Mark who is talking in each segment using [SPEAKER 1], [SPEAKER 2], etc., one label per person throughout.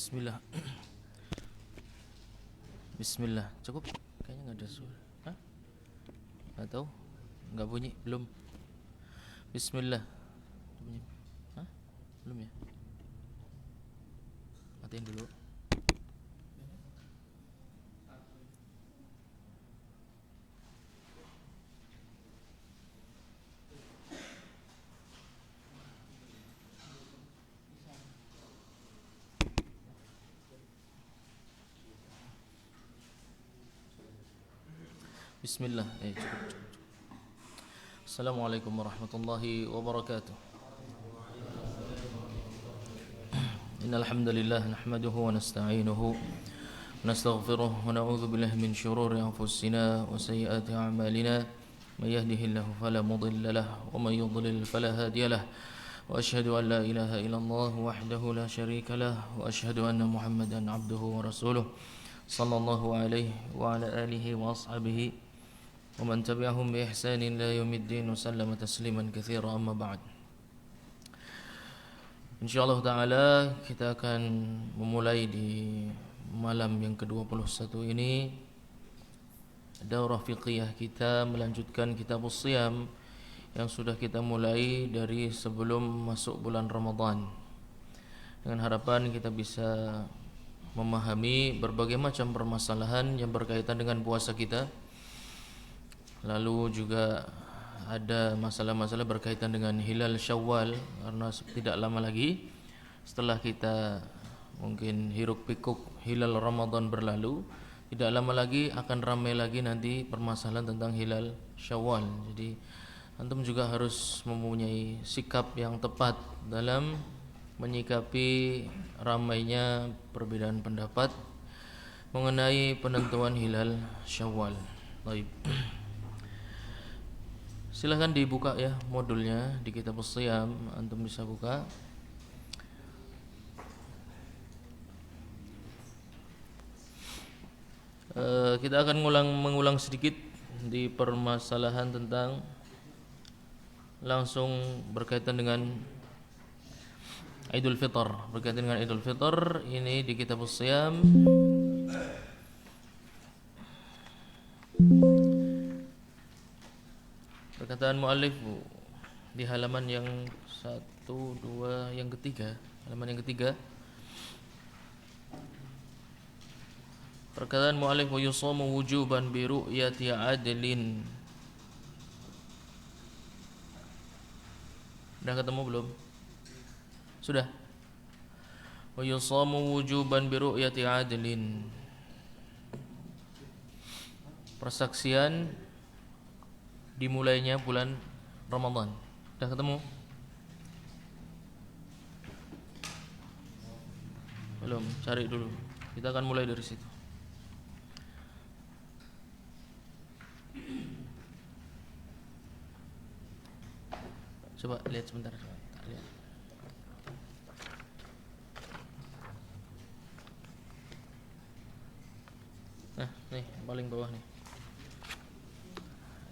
[SPEAKER 1] Bismillah. Bismillah. Cukup? Kayaknya nggak ada suara. Hah? Nggak tahu? Nggak bunyi? Belum? Bismillah. Bunyi. Hah? Belum ya? Matiin dulu. Bismillah. Cukup. Assalamualaikum warahmatullahi wabarakatuh. Innal hamdalillah nahmaduhu wa nasta'inuhu wa nastaghfiruh wa na'udzu billahi min shururi anfusina wa sayyiati a'malina. May yahdihillahu fala mudilla lahu wa may yudlil fala hadiya lahu. Wa asyhadu an la ilaha illallah wahdahu la syarika lahu wa asyhadu anna Muhammadan 'abduhu wa rasuluh sallallahu alaihi wa ala alihi wa ashabihi wa man tabi'ahum bi ihsanin ila yaumiddin wa sallama tasliman katsira amma ba'd. Insyaallah taala kita akan memulai di malam yang ke-21 ini daurah fiqhiyah kita, melanjutkan kitabus shiyam yang sudah kita mulai dari sebelum masuk bulan Ramadan, dengan harapan kita bisa memahami berbagai macam permasalahan yang berkaitan dengan puasa kita. Lalu juga ada masalah-masalah berkaitan dengan hilal Syawal, karena tidak lama lagi setelah kita mungkin hiruk pikuk hilal Ramadan berlalu, tidak lama lagi akan ramai lagi nanti permasalahan tentang hilal Syawal. Jadi antum juga harus mempunyai sikap yang tepat dalam menyikapi ramainya perbedaan pendapat mengenai penentuan hilal Syawal. Baik. Silahkan dibuka ya modulnya di kitabus shiyam, antum bisa buka. Kita akan mengulang sedikit di permasalahan tentang langsung berkaitan dengan Idul Fitr. Berkaitan dengan Idul Fitr ini di kitabus shiyam. Perkataan muallif di halaman yang 1, 2, yang ketiga, halaman yang ketiga. Perkataan muallif wa yusamu wujuban bi ru'yati adlin. Sudah ketemu belum? Sudah. Wa yusamu wujuban bi ru'yati adlin. Persaksian dimulainya bulan Ramadan. Sudah ketemu? Belum, cari dulu. Kita akan mulai dari situ. Coba lihat sebentar, coba. Lihat. Nah, nih paling bawah nih.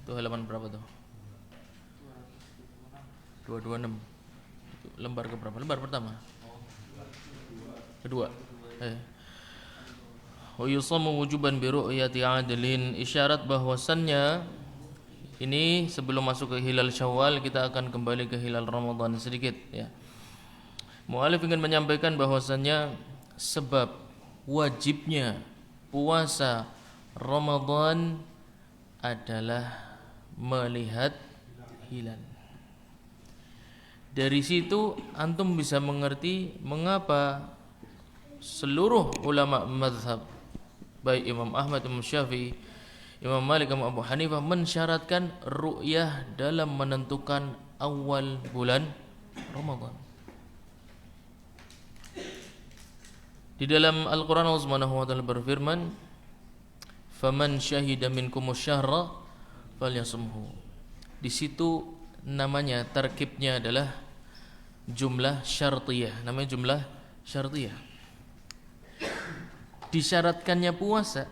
[SPEAKER 1] Itu halaman berapa tuh? 226. Itu lembar ke berapa? Lembar pertama. Kedua. Wa yusammu wujuban bi ru'yati 'adlin, isyarat bahwasannya ini sebelum masuk ke hilal Syawal kita akan kembali ke hilal Ramadan sedikit ya. Mu'alif ingin menyampaikan bahwasannya sebab wajibnya puasa Ramadan adalah melihat hilal. Dari situ antum bisa mengerti mengapa seluruh ulama mazhab, baik Imam Ahmad, Imam Syafi'i, Imam Malik, Imam Abu Hanifah mensyaratkan ru'yah dalam menentukan awal bulan Ramadan. Di dalam Al-Quran Allah Subhanahu wa ta'ala berfirman, "Faman syahida minkumus syahra falyasumhu." Di situ namanya, tarkibnya adalah jumlah syartiyah. Namanya jumlah syartiyah. Disyaratkannya puasa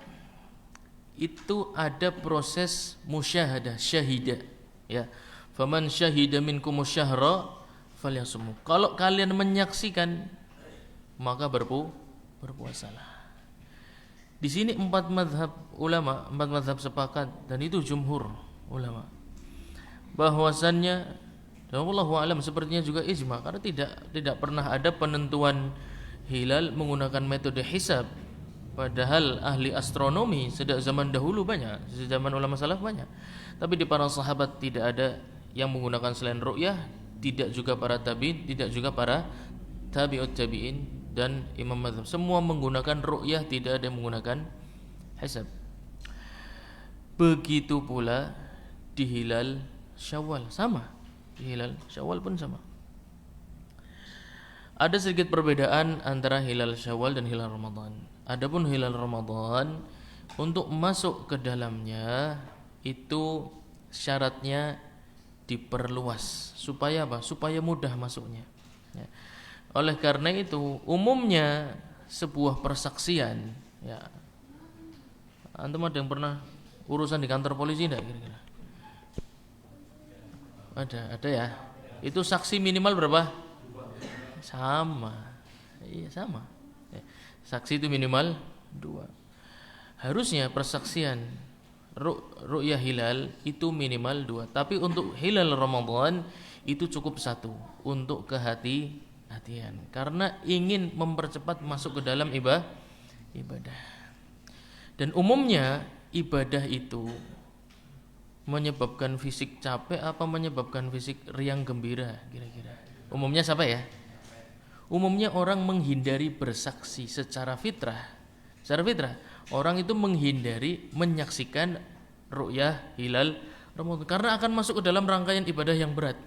[SPEAKER 1] itu ada proses musyahadah, syahida ya. Faman syahida minkumus syahra falyasumhu. Kalau kalian menyaksikan maka berpuasalah. Di sini 4 mazhab ulama, 4 mazhab sepakat, dan itu jumhur ulama, bahwasannya, dan wallahu alam sepertinya juga ijma, karena tidak pernah ada penentuan hilal menggunakan metode hisab. Padahal ahli astronomi sejak zaman dahulu banyak, sejak zaman ulama salaf banyak. Tapi di para sahabat tidak ada yang menggunakan selain ru'yah, tidak juga para tabi'in, tidak juga para tabi'ut tabi'in dan imam mazhab. Semua menggunakan ru'yah, tidak ada yang menggunakan hisab. Begitu pula di hilal Syawal, sama. Di hilal Syawal pun sama. Ada sedikit perbedaan antara hilal Syawal dan hilal Ramadan. Adapun hilal Ramadan, untuk masuk ke dalamnya itu syaratnya diperluas. Supaya apa? Supaya mudah masuknya. Ya. Oleh karena itu, umumnya sebuah persaksian, ya. Antum ada yang pernah urusan di kantor polisi enggak kira-kira? Ada ya. Itu saksi minimal berapa? Sama. Iya, sama. Saksi itu minimal 2. Harusnya persaksian ru'yah hilal itu minimal 2. Tapi untuk hilal Ramadan itu cukup 1 untuk kehati-hatian, karena ingin mempercepat masuk ke dalam ibadah. Dan umumnya ibadah itu menyebabkan fisik capek apa menyebabkan fisik riang gembira kira-kira? Umumnya siapa ya? Umumnya orang menghindari bersaksi secara fitrah. Secara fitrah, orang itu menghindari menyaksikan ru'yah hilal Ramadan karena akan masuk ke dalam rangkaian ibadah yang berat.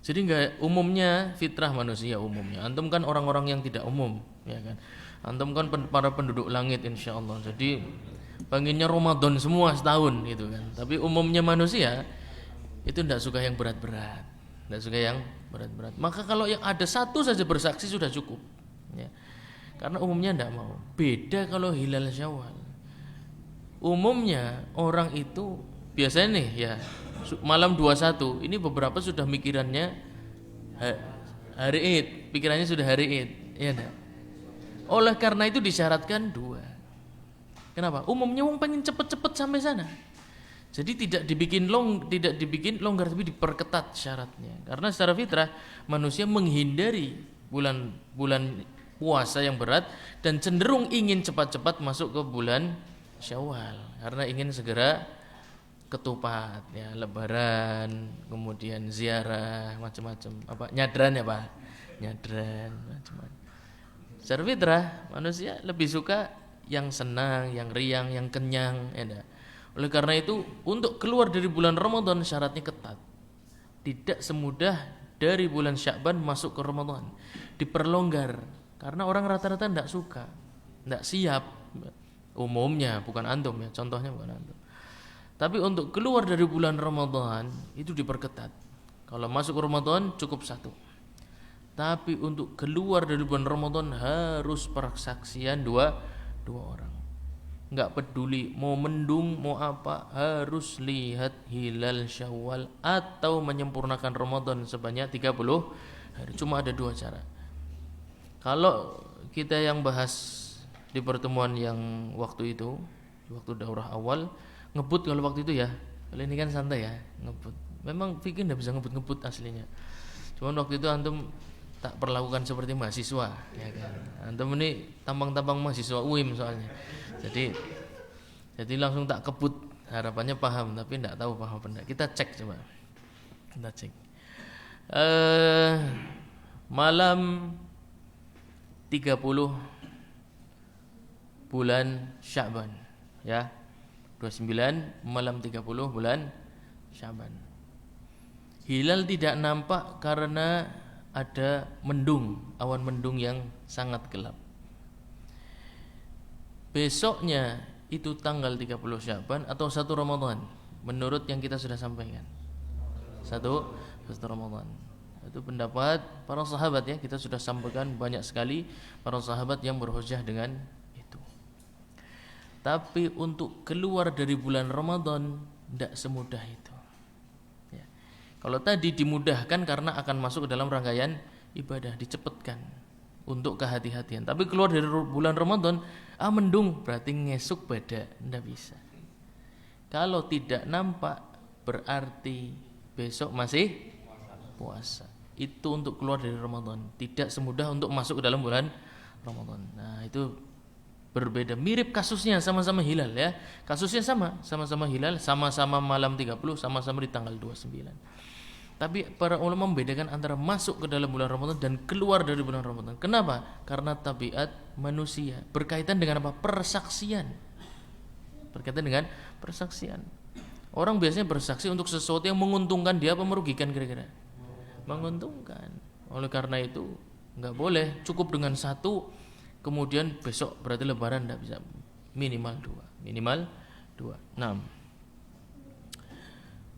[SPEAKER 1] Jadi enggak, umumnya fitrah manusia umumnya. Antum kan orang-orang yang tidak umum, ya kan? Antum kan para penduduk langit insyaallah. Jadi pengennya Ramadan semua setahun gitu kan. Tapi umumnya manusia itu enggak suka yang berat-berat. Tidak suka yang berat-berat. Maka kalau yang ada 1 saja bersaksi sudah cukup, ya. Karena umumnya tidak mau. Beda kalau hilal Syawal. Umumnya orang itu biasanya nih ya malam 21 ini beberapa sudah mikirannya hari Id, pikirannya sudah hari Id, ya enggak? Oleh karena itu disyaratkan 2. Kenapa? Umumnya orang pengen cepet-cepet sampai sana. Jadi tidak dibikin longgar, tapi diperketat syaratnya. Karena secara fitrah manusia menghindari bulan puasa yang berat dan cenderung ingin cepat-cepat masuk ke bulan Syawal karena ingin segera ketupat, ya, lebaran, kemudian ziarah, macam-macam. Apa nyadran ya Pak? Nyadran, macam-macam. Secara fitrah manusia lebih suka yang senang, yang riang, yang kenyang, ya enggak? Oleh karena itu untuk keluar dari bulan Ramadan syaratnya ketat. Tidak semudah dari bulan Sya'ban masuk ke Ramadan. Diperlonggar karena orang rata-rata tidak suka, tidak siap. Umumnya bukan antum ya, contohnya bukan antum. Tapi untuk keluar dari bulan Ramadan itu diperketat. Kalau masuk ke Ramadan cukup 1. Tapi untuk keluar dari bulan Ramadan harus persaksian dua orang. Enggak peduli mau mendung mau apa, harus lihat hilal Syawal atau menyempurnakan Ramadan sebanyak 30 hari. Cuma ada 2 cara. Kalau kita yang bahas di pertemuan yang waktu itu, waktu daurah awal, ngebut kalau waktu itu ya. Kalau ini kan santai ya, ngebut. Memang fikih enggak bisa ngebut-ngebut aslinya. Cuman waktu itu antum tak perlakukan seperti mahasiswa, ya kan. Antum ini tampang-tampang mahasiswa UIM soalnya. Jadi langsung tak kebut, harapannya paham tapi enggak tahu paham apa enggak. Kita cek coba. Kita cek. Malam 30 bulan Sya'ban, ya. 29 malam 30 bulan Sya'ban. Hilal tidak nampak karena ada mendung, awan mendung yang sangat gelap. Besoknya itu tanggal 30 Sya'ban atau 1 Ramadan menurut yang kita sudah sampaikan. 1 Ramadan. Itu pendapat para sahabat ya, kita sudah sampaikan banyak sekali para sahabat yang berhujjah dengan itu. Tapi untuk keluar dari bulan Ramadan tidak semudah itu. Ya. Kalau tadi dimudahkan karena akan masuk ke dalam rangkaian ibadah, dicepatkan. untuk kehati-hatian. Tapi keluar dari bulan Ramadan, mendung berarti ngesuk beda, ndak bisa. Kalau tidak nampak berarti besok masih puasa. Itu untuk keluar dari Ramadan. Tidak semudah untuk masuk ke dalam bulan Ramadan. Nah, itu berbeda. Mirip kasusnya, sama-sama hilal ya. Kasusnya sama-sama hilal, sama-sama malam 30, sama-sama di tanggal 29. Tapi para ulama membedakan antara masuk ke dalam bulan Ramadan dan keluar dari bulan Ramadan. Kenapa? Karena tabiat manusia berkaitan dengan apa? Persaksian. Berkaitan dengan persaksian. Orang biasanya bersaksi untuk sesuatu yang menguntungkan dia apa merugikan kira-kira? Menguntungkan. Oleh karena itu nggak boleh cukup dengan satu, kemudian besok berarti Lebaran tidak bisa, minimal dua. Nah,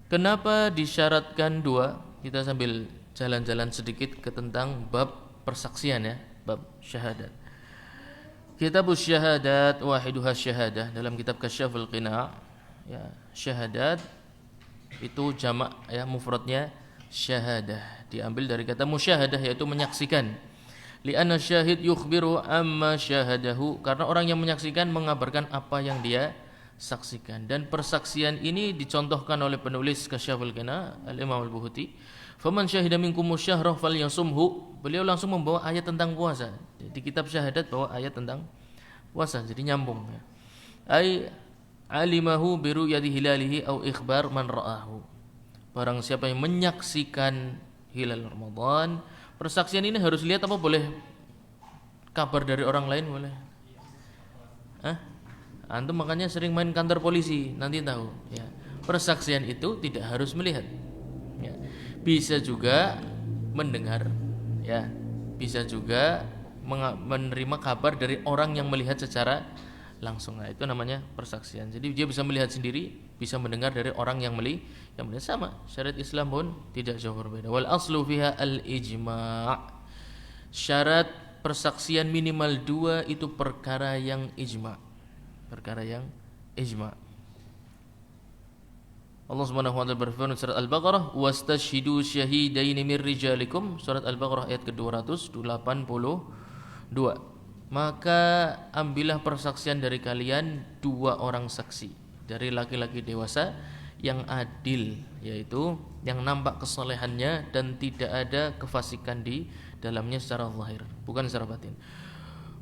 [SPEAKER 1] kenapa disyaratkan dua? Kita sambil jalan-jalan sedikit ke tentang bab persaksian ya, bab syahadat. Kitabus syahadat wahiduha syahadah, dalam kitab Kasyaful Qina' ya, syahadat itu jamak ya, mufradnya syahadah, diambil dari kata musyahadah yaitu menyaksikan. Li'anna syahid yukhbiru amma syahadahu, karena orang yang menyaksikan mengabarkan apa yang dia saksikan. Dan persaksian ini dicontohkan oleh penulis Kasyaful Qina' Al-Imam Al-Buhuti. Faman syahida minkum syahra falyasumhu. Beliau langsung membawa ayat tentang puasa. Di kitab syahadat bawa ayat tentang puasa, jadi nyambung ya. Ai alimahu biru yadi hilalihi au ikhbar man ra'ahu. Barang siapa yang menyaksikan hilal Ramadan, persaksian ini harus lihat apa boleh kabar dari orang lain boleh? Antum makanya sering main kantor polisi, nanti tahu ya. Persaksian itu tidak harus melihat. Ya. Bisa juga mendengar ya. Bisa juga menerima kabar dari orang yang melihat secara langsung. Nah, itu namanya persaksian. Jadi dia bisa melihat sendiri, bisa mendengar dari orang yang melihat sama. Syariat Islam pun tidak jauh berbeda. Wal aslu fiha al-ijma'. Syarat persaksian minimal 2 itu perkara yang ijma'. Allah Subhanahu wa taala berfirman surat Al-Baqarah, "Wastashhidu syahidaini mir rijalikum." Surat Al-Baqarah ayat ke-282. Maka ambillah persaksian dari kalian 2 orang saksi dari laki-laki dewasa yang adil, yaitu yang nampak kesalehannya dan tidak ada kefasikan di dalamnya secara zahir, bukan secara batin.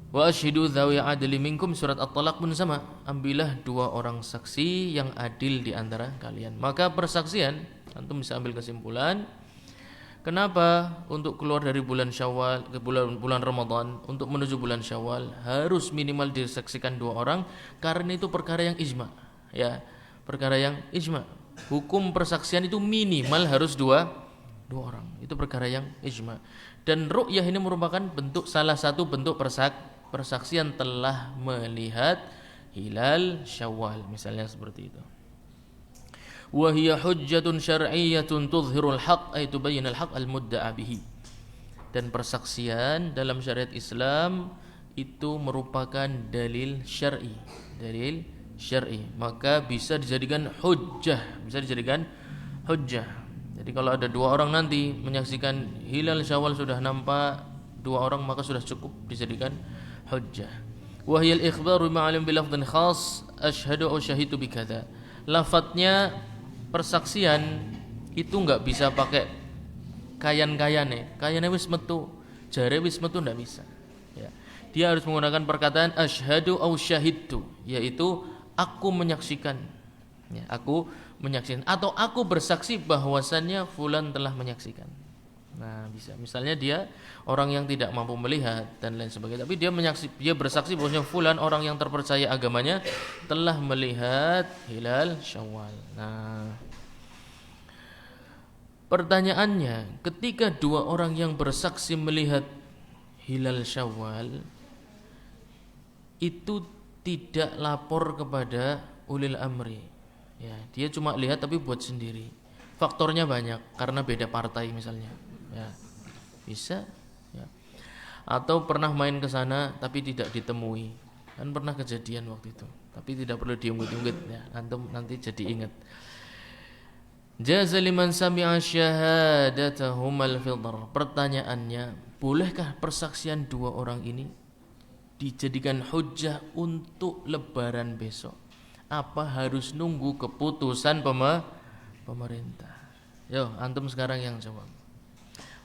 [SPEAKER 1] Wa asyhidu dzawi adli minkum, surat At-Talaq pun sama. Ambillah 2 orang saksi yang adil di antara kalian. Maka persaksian, antum bisa ambil kesimpulan, kenapa untuk keluar dari bulan Syawal ke bulan Ramadan, untuk menuju bulan Syawal harus minimal disaksikan 2 orang, karena itu perkara yang ijma. Ya, perkara yang ijma. Hukum persaksian itu minimal harus 2 orang. Itu perkara yang ijma. Dan ru'yah ini merupakan salah satu bentuk persaksian telah melihat hilal Syawal, misalnya seperti itu. Wa hiya hujjatun syar'iyyatun tudhhirul haqq ay tubayyinul haqq al-mudda'a bihi. Dan persaksian dalam syariat Islam itu merupakan dalil syar'i. Maka bisa dijadikan hujjah. Jadi kalau ada 2 orang nanti menyaksikan hilal Syawal sudah nampak 2 orang, maka sudah cukup dijadikan hujjah. Wa hiya al-ikhbaru ma'alim bil lafdhin khas asyhadu aw syahidtu bikadza. Lafadznya persaksian itu enggak bisa pakai kayane wis metu, jare wis metu enggak bisa ya. Dia harus menggunakan perkataan asyhadu aw syahidtu, yaitu aku menyaksikan ya, aku menyaksikan atau aku bersaksi bahwasannya fulan telah menyaksikan. Nah, bisa. Misalnya dia orang yang tidak mampu melihat dan lain sebagainya, tapi dia bersaksi bahwasanya fulan orang yang terpercaya agamanya telah melihat hilal Syawal. Nah, pertanyaannya, ketika 2 orang yang bersaksi melihat hilal Syawal itu tidak lapor kepada ulil amri. Ya, dia cuma lihat tapi buat sendiri. Faktornya banyak, karena beda partai misalnya. Ya, bisa. Ya. Atau pernah main ke sana tapi tidak ditemui. Kan pernah kejadian waktu itu. Tapi tidak perlu diungkit-ungkit ya. Antum nanti jadi ingat. Jaza liman sami'a syahadatahumal fidr. Pertanyaannya, bolehkah persaksian dua orang ini dijadikan hujjah untuk lebaran besok? Apa harus nunggu keputusan pemerintah? Yo, antum sekarang yang jawab.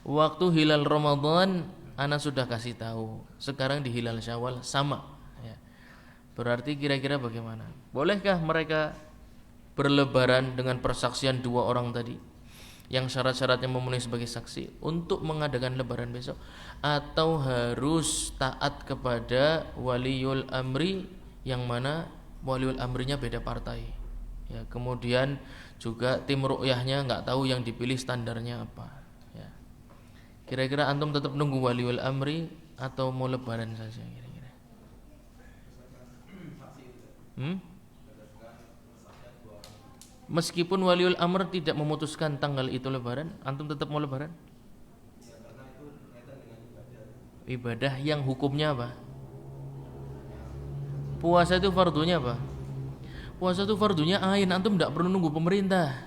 [SPEAKER 1] Waktu hilal Ramadan ana sudah kasih tahu. Sekarang di hilal Syawal sama, ya. Berarti kira-kira bagaimana? Bolehkah mereka berlebaran dengan persaksian dua orang tadi yang syarat-syaratnya memenuhi sebagai saksi untuk mengadakan lebaran besok, atau harus taat kepada waliul amri yang mana waliul amrinya beda partai, ya. Kemudian juga tim ru'yahnya nggak tahu yang dipilih standarnya apa, ya. Kira-kira antum tetap nunggu waliul amri atau mau lebaran saja kira-kira? Meskipun waliul amr tidak memutuskan tanggal itu lebaran, antum tetap mau lebaran? Ibadah yang hukumnya apa? Puasa itu fardunya apa? Puasa itu fardunya ain, antum tidak perlu nunggu pemerintah,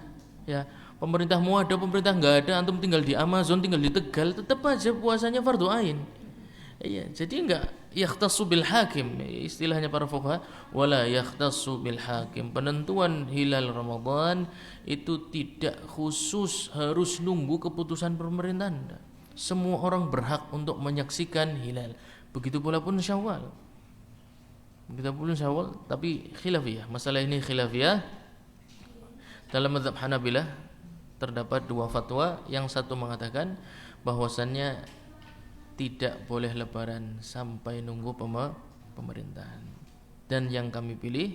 [SPEAKER 1] ya. Pemerintah mau ada, pemerintah nggak ada, antum tinggal di Amazon, tinggal di Tegal, tetap aja puasanya fardu ain. Iya, jadi enggak yakhtassu bil hakim, istilahnya para fuqaha, wala yakhtassu bil hakim. Penentuan hilal Ramadan itu tidak khusus harus nunggu keputusan pemerintahan. Semua orang berhak untuk menyaksikan hilal. Begitu pula pun Syawal. Begitu pun Syawal, tapi khilafiyah. Masalah ini khilafiyah. Dalam mazhab Hanabilah terdapat dua fatwa. Yang satu mengatakan bahwasannya tidak boleh lebaran sampai nunggu pemerintahan. Dan yang kami pilih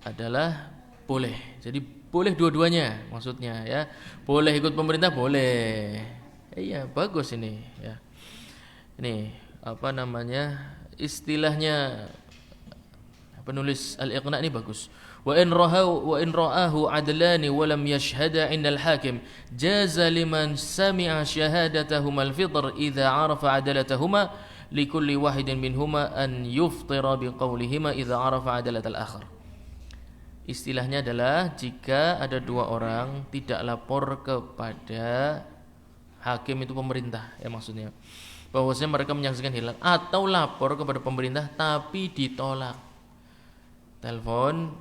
[SPEAKER 1] adalah boleh. Jadi boleh dua-duanya maksudnya, ya. Boleh ikut pemerintah, boleh. Iya, bagus ini, ya. Ini apa namanya? Istilahnya penulis Al-Iqna ini bagus. Wa in ra'ahu adlani wa lam yashhada 'inda al-hakim jaza liman sami'a shahadatahuma al-fitr idza 'arafa 'adalatahuma likulli wahidin minhuma an yuftira biqaulihima idza 'arafa 'adalat al-akhar. Istilahnya adalah jika ada dua orang tidak lapor kepada hakim, itu pemerintah, ya, maksudnya bahwasanya mereka menyaksikan hilal, atau lapor kepada pemerintah tapi ditolak. Telepon,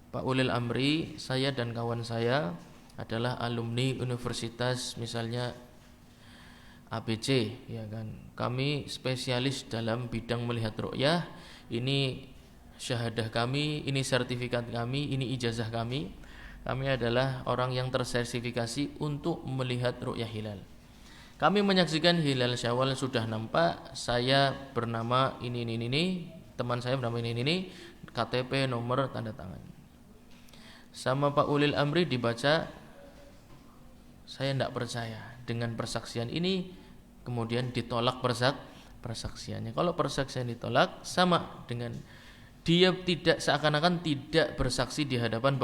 [SPEAKER 1] Pak Ulil Amri, saya dan kawan saya adalah alumni universitas misalnya ABC, ya kan. Kami spesialis dalam bidang melihat ru'yah. Ini syahadah kami, ini sertifikat kami, ini ijazah kami. Kami adalah orang yang tersertifikasi untuk melihat ru'yah hilal. Kami menyaksikan hilal Syawal sudah nampak. Saya bernama ini, teman saya bernama ini, KTP, nomor, tanda tangan. Sama Pak Ulil Amri dibaca, saya tidak percaya dengan persaksian ini, kemudian ditolak persaksiannya. Kalau persaksian ditolak, sama dengan dia tidak, seakan-akan tidak bersaksi di hadapan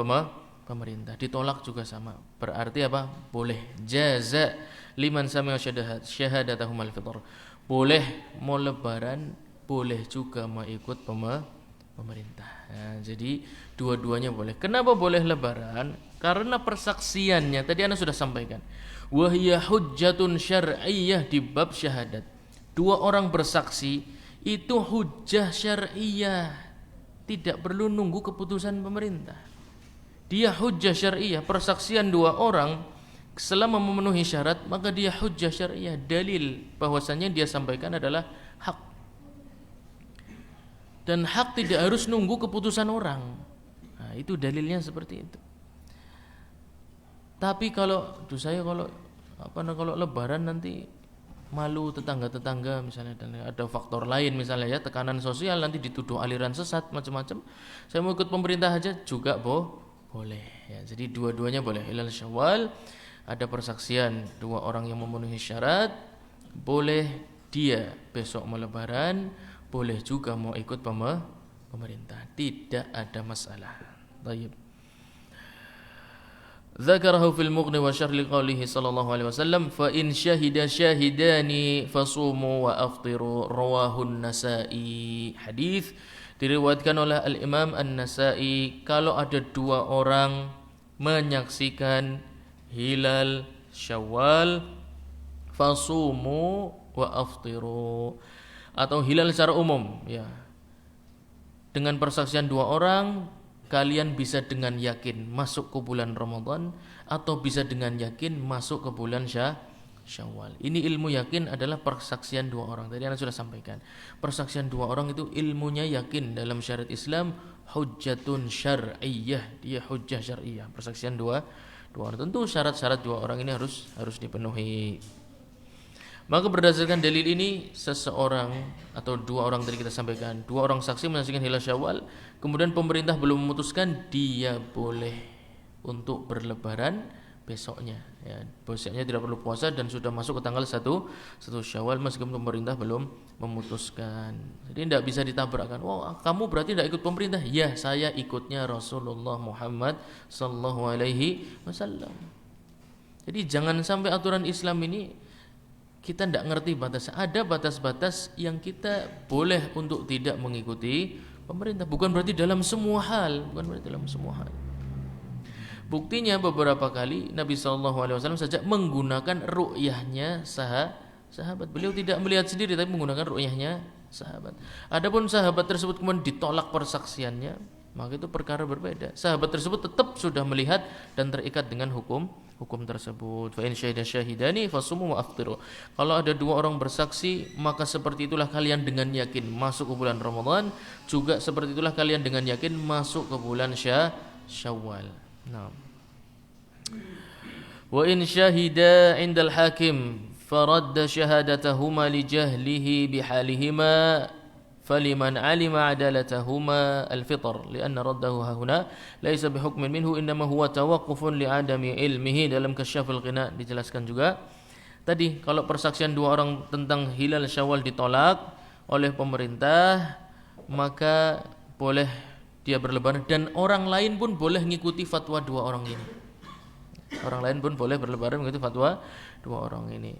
[SPEAKER 1] pemerintah, ditolak juga sama. Berarti apa? Boleh. Jaza liman sami'a syahadatahum al-fitr. Boleh mau lebaran, boleh juga mau ikut pemerintah. Nah, jadi dua-duanya boleh. Kenapa boleh lebaran? Karena persaksiannya tadi Anda sudah sampaikan. Wahiyya hujjatun syar'iyyah di bab syahadat. Dua orang bersaksi itu hujjah syar'iyyah. Tidak perlu nunggu keputusan pemerintah. Dia hujjah syar'iyyah, persaksian dua orang selama memenuhi syarat, maka dia hujjah syar'iyyah, dalil bahwasannya dia sampaikan adalah hak. Dan hak tidak harus nunggu keputusan orang. Nah, itu dalilnya seperti itu. Tapi kalau kalau lebaran nanti malu tetangga-tetangga misalnya, dan ada faktor lain misalnya, ya, tekanan sosial, nanti dituduh aliran sesat macam-macam. Saya mau ikut pemerintah aja juga boleh, ya. Jadi dua-duanya boleh. Hilal Syawal ada persaksian dua orang yang memenuhi syarat, boleh dia besok mau lebaran, boleh juga mau ikut pemerintah, tidak ada masalah. Baik. Dzakarahu fil Mughni wa syarh liqaulihi sallallahu alaihi wasallam fa in syahida syahidani fasumu wa aftiru, rawahu an-Nasa'i. Hadis diriwayatkan oleh Al-Imam An-Nasa'i, kalau ada dua orang menyaksikan hilal Syawal, fasumu, wa aftiru. Atau hilal secara umum, ya. Dengan persaksian dua orang kalian bisa dengan yakin masuk ke bulan Ramadan atau bisa dengan yakin masuk ke bulan Syawal. Ini ilmu yakin adalah persaksian dua orang. Tadi Anda sudah sampaikan. Persaksian dua orang itu ilmunya yakin dalam syariat Islam hujjatun syar'iyyah. Dia hujjah syar'iyyah. Persaksian dua orang. Tentu syarat-syarat dua orang ini harus dipenuhi. Maka berdasarkan dalil ini seseorang atau dua orang tadi kita sampaikan, dua orang saksi menyaksikan hilal Syawal, kemudian pemerintah belum memutuskan, dia boleh untuk berlebaran besoknya, ya. Besoknya tidak perlu puasa dan sudah masuk ke tanggal 1 Syawal meskipun pemerintah belum memutuskan. Jadi tidak bisa ditabrakkan. Oh, kamu berarti tidak ikut pemerintah? Ya, saya ikutnya Rasulullah Muhammad sallallahu alaihi wasallam. Jadi jangan sampai aturan Islam ini kita tidak ngerti batas. Ada batas-batas yang kita boleh untuk tidak mengikuti pemerintah. Bukan berarti dalam semua hal. Buktinya beberapa kali Nabi SAW saja menggunakan ru'yahnya sahabat. Beliau tidak melihat sendiri tapi menggunakan ru'yahnya sahabat. Adapun sahabat tersebut kemudian ditolak persaksiannya, maka itu perkara berbeda. Sahabat tersebut tetap sudah melihat dan terikat dengan hukum tersebut. Fa in syahida syahidani fasumu wa aftiru. Kalau ada dua orang bersaksi, maka seperti itulah kalian dengan yakin masuk ke bulan Ramadan, juga seperti itulah kalian dengan yakin masuk ke bulan Syawal. Nah. Wa in syahida 'indal hakim faradda syahadatahuma li jahlihi bihalihima فلمن علم عدالتهما الفطر لأن رده هنا ليس بحكم منه إنما هو توقف لعدم علمه. Dalam Kasyaful Ghina dijelaskan juga tadi kalau persaksian dua orang tentang hilal Syawal ditolak oleh pemerintah, maka boleh dia berlebaran dan orang lain pun boleh mengikuti fatwa dua orang ini. Orang lain pun boleh berlebaran mengikuti fatwa dua orang ini.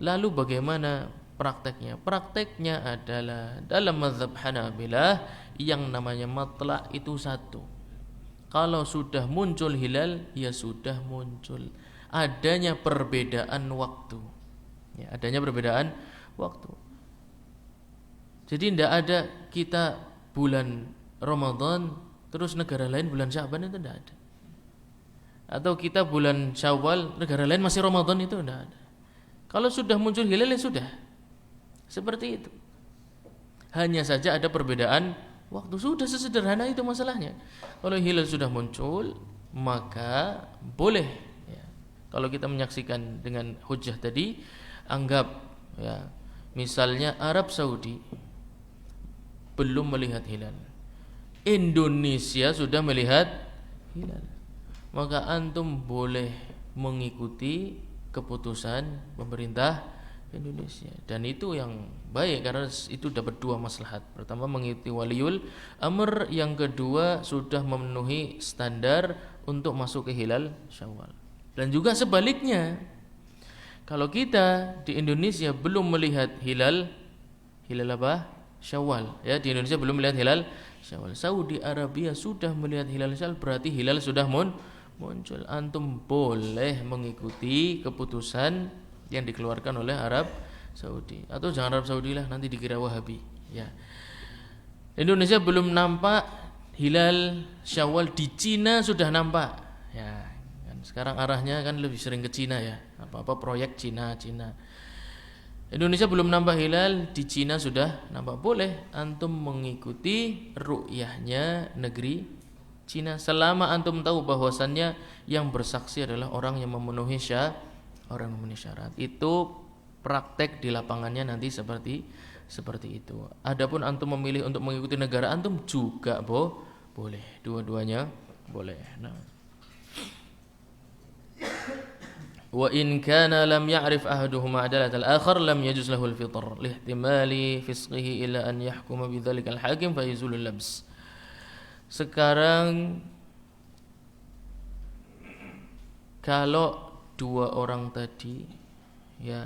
[SPEAKER 1] Lalu bagaimana prakteknya? Prakteknya adalah dalam mazhab Hanabilah yang namanya matlak itu satu. Kalau sudah muncul hilal, ya sudah muncul. Adanya perbedaan waktu. Ya, adanya perbedaan waktu. Jadi tidak ada kita bulan Ramadan terus negara lain bulan Sya'ban, itu tidak ada. Atau kita bulan Syawal negara lain masih Ramadan, itu tidak ada. Kalau sudah muncul hilal ya sudah. Seperti itu. Hanya saja ada perbedaan waktu. Sudah sesederhana itu masalahnya. Kalau hilal sudah muncul, maka boleh, ya. Kalau kita menyaksikan dengan hujjah tadi, anggap, ya, misalnya Arab Saudi belum melihat hilal, Indonesia sudah melihat hilal, maka antum boleh mengikuti keputusan pemerintah Indonesia, dan itu yang baik karena itu dapat dua maslahat. Pertama mengikuti waliul amr, yang kedua sudah memenuhi standar untuk masuk ke hilal Syawal. Dan juga sebaliknya, kalau kita di Indonesia belum melihat hilal apa? Syawal, ya, di Indonesia belum melihat hilal Syawal. Saudi Arabia sudah melihat hilal Syawal, berarti hilal sudah muncul. Antum boleh mengikuti keputusan yang dikeluarkan oleh Arab Saudi, atau jangan Arab Saudi lah, nanti dikira Wahabi, ya. Indonesia belum nampak hilal Syawal, di Cina sudah nampak, ya. Kan sekarang arahnya kan lebih sering ke Cina, ya. Apa-apa proyek Cina. Indonesia belum nampak hilal, di Cina sudah nampak. Boleh antum mengikuti ru'yahnya negeri Cina selama antum tahu bahwasannya yang bersaksi adalah orang yang memenuhi syarat. Itu praktek di lapangannya nanti seperti itu. Adapun antum memilih untuk mengikuti negara antum juga boleh. Dua-duanya boleh. Nah. Wa in kana lam ya'rif ahaduhuma adalat al-akhar lam yajuz lahu al-fitr lihtimali fisqihi ila an yahkuma bidzalika al-hakim fa yazulu al-labs. Sekarang kalau dua orang tadi, ya,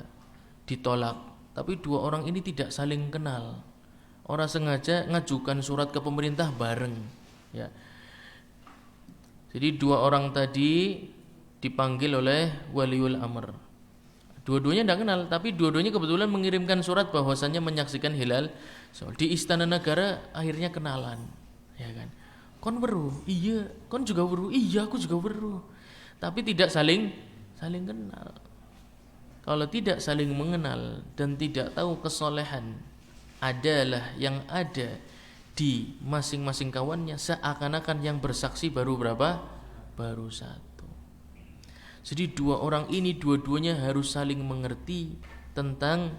[SPEAKER 1] ditolak, tapi dua orang ini tidak saling kenal, orang sengaja ngajukan surat ke pemerintah bareng, ya. Jadi dua orang tadi dipanggil oleh waliul amr, Dua-duanya tidak kenal, tapi dua-duanya kebetulan mengirimkan surat bahwasannya menyaksikan hilal Syawal. Di Istana Negara akhirnya kenalan, ya kan? Kon weruh, iya. Kon juga weruh, iya. Aku juga weruh. Tapi tidak saling kenal. Kalau tidak saling mengenal dan tidak tahu kesolehan adalah yang ada di masing-masing kawannya, seakan-akan yang bersaksi baru berapa? Baru satu. Jadi dua orang ini dua-duanya harus saling mengerti tentang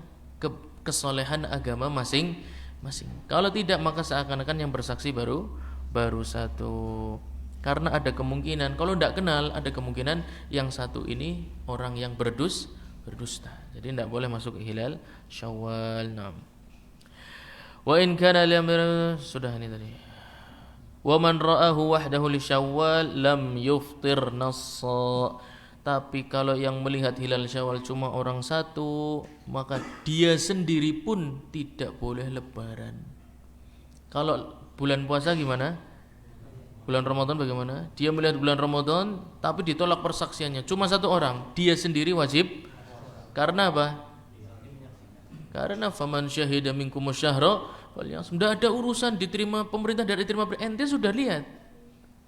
[SPEAKER 1] kesolehan agama masing-masing. Kalau tidak maka seakan-akan yang bersaksi baru satu. Karena ada kemungkinan, kalau tidak kenal, ada kemungkinan yang satu ini orang yang berdusta. Jadi tidak boleh masuk hilal Syawal. Wa in kana sudah ini tadi. Wa man ra'ahu wahdahu li Syawal lam yuftir nassa. Tapi kalau yang melihat hilal Syawal cuma orang satu, maka dia sendiri pun tidak boleh lebaran. Kalau bulan puasa gimana? Bulan Ramadan bagaimana? Dia melihat bulan Ramadan tapi ditolak persaksiannya cuma satu orang, dia sendiri wajib. Karena apa? Karena faman syahida minkum syahra falyasum. Tidak ada urusan diterima pemerintah dari diterima. Ente sudah lihat,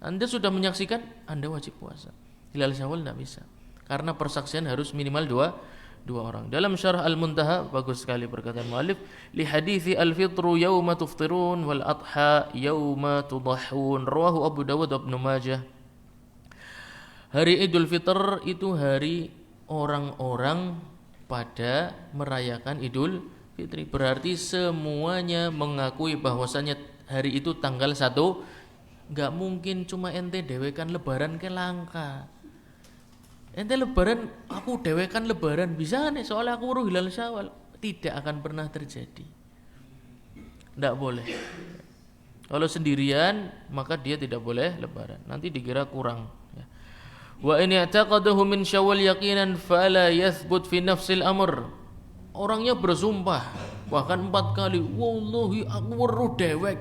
[SPEAKER 1] Anda sudah menyaksikan, Anda wajib puasa. Hilal Syawal tidak bisa, karena persaksian harus minimal dua orang. Dalam Syarah Al-Muntaha bagus sekali perkataan muallif, li hadithi al-fitru yauma tuftirun wal adha yauma tudahhun, rawahu Abu Dawud wa Ibnu Majah. Hari Idul Fitr itu hari orang-orang pada merayakan Idul Fitri. Berarti semuanya mengakui bahwasannya hari itu tanggal 1. Enggak mungkin cuma ente dewekan lebaran ke langka. Ente lebaran, aku dewekan lebaran bisa nih soalnya aku weruh hilal Syawal. Tidak akan pernah terjadi. Tidak boleh. Kalau sendirian maka dia tidak boleh lebaran. Nanti dikira kurang. Wa in i'taqadahu min Syawal yaqinan fala yathbut fi nafsil amr. Orangnya bersumpah bahkan 4 kali, wallahi aku weruh dewek.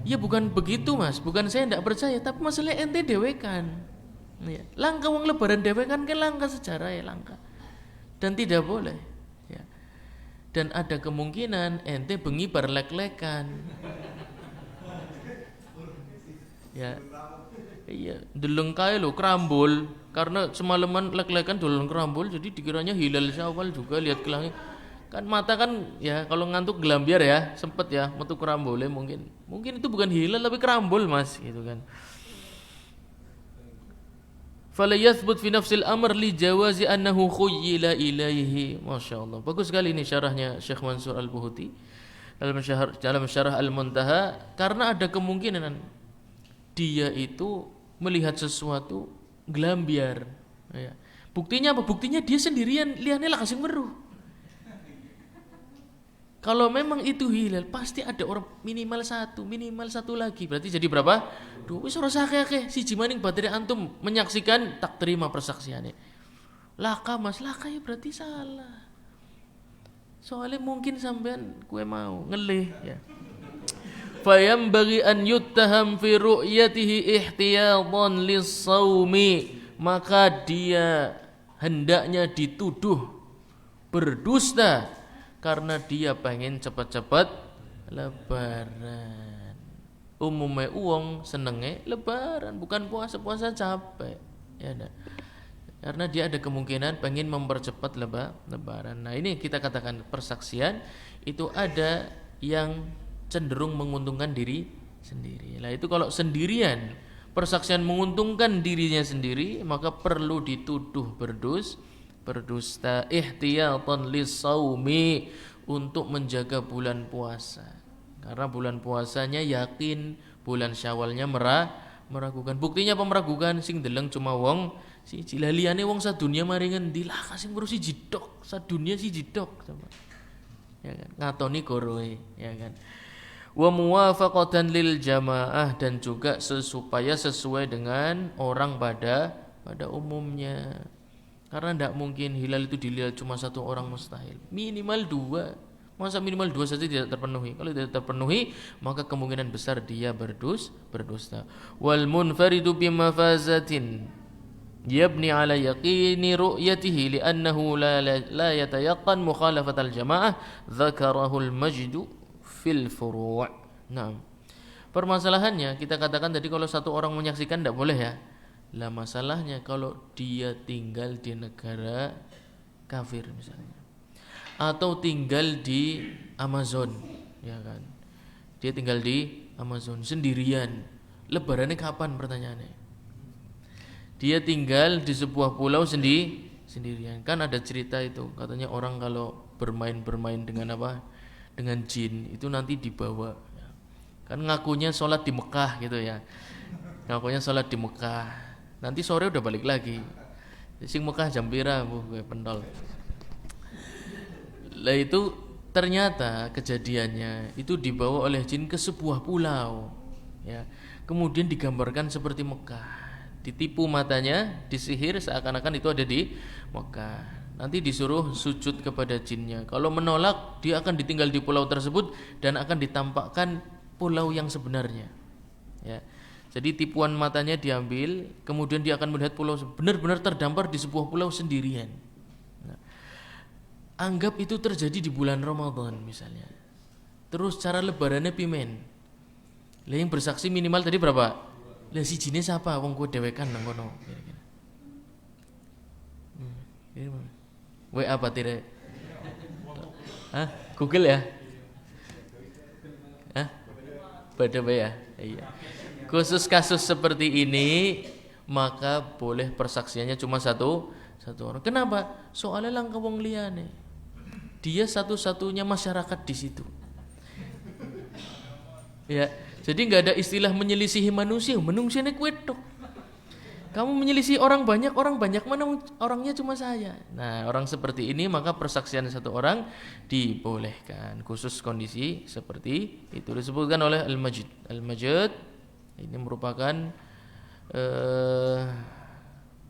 [SPEAKER 1] Ya bukan begitu mas, bukan saya tidak percaya, tapi masalah ente dewekan. Ya. Langka wong lebaran dewekan kan langka sejarah ya langka. Dan tidak boleh. Ya. Dan ada kemungkinan ente bengi berlek-lekan. Ya. Iya, deleng kae lho krambul, karena semalaman lek-lekan dolan krambul jadi dikiranya hilal Syawal juga lihat ke langit. Kan mata kan ya kalau ngantuk gelambiar ya, sempet ya metu krambule mungkin. Mungkin itu bukan hilal tapi krambul Mas gitu kan. Fala yathbut fi nafsil amr li jawazi annahu khuyyila ilaihi. Masyaallah. Bagus sekali ini syarahnya Syekh Mansur Al-Buhuti dalam syarah Al-Muntaha, karena ada kemungkinan dia itu melihat sesuatu gelambiar. Ya. Buktinya apa? Buktinya dia sendirian, liane lah kasih weruh. Kalau memang itu hilal, pasti ada orang minimal satu lagi. Berarti jadi berapa? 2. Wis ora sakeh siji maning bateri antum menyaksikan tak terima persaksiannya. Laka Mas, laka ya berarti salah. Soalnya mungkin sampean kue mau ngelih ya. Fayambaghi an yuttaham fi ru'yatihi ihtiyadan lis-shaumi. Maka dia hendaknya dituduh berdusta karena dia pengen cepat-cepat lebaran. Umumnya uang senenge lebaran, bukan puasa capek. Ya dah. Karena dia ada kemungkinan pengen mempercepat lebaran. Nah ini kita katakan persaksian itu ada yang cenderung menguntungkan diri sendiri. Nah itu kalau sendirian persaksian menguntungkan dirinya sendiri, maka perlu dituduh berdusta ihtiyatan lis-shaumi, untuk menjaga bulan puasa. Karena bulan puasanya yakin, bulan Syawalnya meragukan. Buktinya apa meragukan? Sing deleng cuma wong siji. Lah liyane wong sadunya mari ngendi lah kasing ngurusi jidok, sadunya si jidok sama. Ya kan? Ngatoni goroe, ya kan. Wa muwafaqatan lil jamaah, dan juga supaya sesuai dengan orang pada umumnya. Karena tidak mungkin hilal itu dilihat cuma satu orang, mustahil. Minimal 2. Masa minimal 2 saja tidak terpenuhi? Kalau tidak terpenuhi, maka kemungkinan besar dia berdusta. Wal munfaridu bimafazatin. yabni ala yaqini ru'yatihi li'annahu la yatayaqqan mukhalafat al-jamaah dzakarahu al-majdu fil furu'. Nah, permasalahannya kita katakan tadi kalau satu orang menyaksikan tidak boleh ya. Lah masalahnya kalau dia tinggal di negara kafir misalnya, atau tinggal di Amazon, ya kan? Dia tinggal di Amazon sendirian. Lebarannya kapan pertanyaannya? Dia tinggal di sebuah pulau sendirian. Kan ada cerita itu, katanya orang kalau bermain dengan apa? Dengan jin itu nanti dibawa. Kan ngakunya sholat di Mekah gitu ya. Ngakunya sholat di Mekah. Nanti sore udah balik lagi. Sing Mekah jam pira gue pentol. Lah itu ternyata kejadiannya itu dibawa oleh jin ke sebuah pulau. Ya. Kemudian digambarkan seperti Mekah. Ditipu matanya, disihir seakan-akan itu ada di Mekah. Nanti disuruh sujud kepada jinnya. Kalau menolak, dia akan ditinggal di pulau tersebut dan akan ditampakkan pulau yang sebenarnya. Ya. Jadi tipuan matanya diambil, kemudian dia akan melihat pulau benar-benar terdampar di sebuah pulau sendirian. Nah, anggap itu terjadi di bulan Ramadan misalnya. Terus cara lebarannya pimen. Lah yang bersaksi minimal tadi berapa? Lah si jinnya siapa? Wong kowe dewekan nang kono. WA apa tidak? Hah? Google ya? Hah? Pada ya? Iya. Khusus kasus seperti ini maka boleh persaksiannya cuma satu orang. Kenapa? Soalnya langka wong liyane. Dia satu-satunya masyarakat di situ. Ya, jadi nggak ada istilah menyelisihi manusia. Manusianya kowe tok. Kamu menyelisih orang banyak mana orangnya cuma saya. Nah, orang seperti ini maka persaksian satu orang dibolehkan. Khusus kondisi seperti itu disebutkan oleh Al-Majd. Al-Majd ini merupakan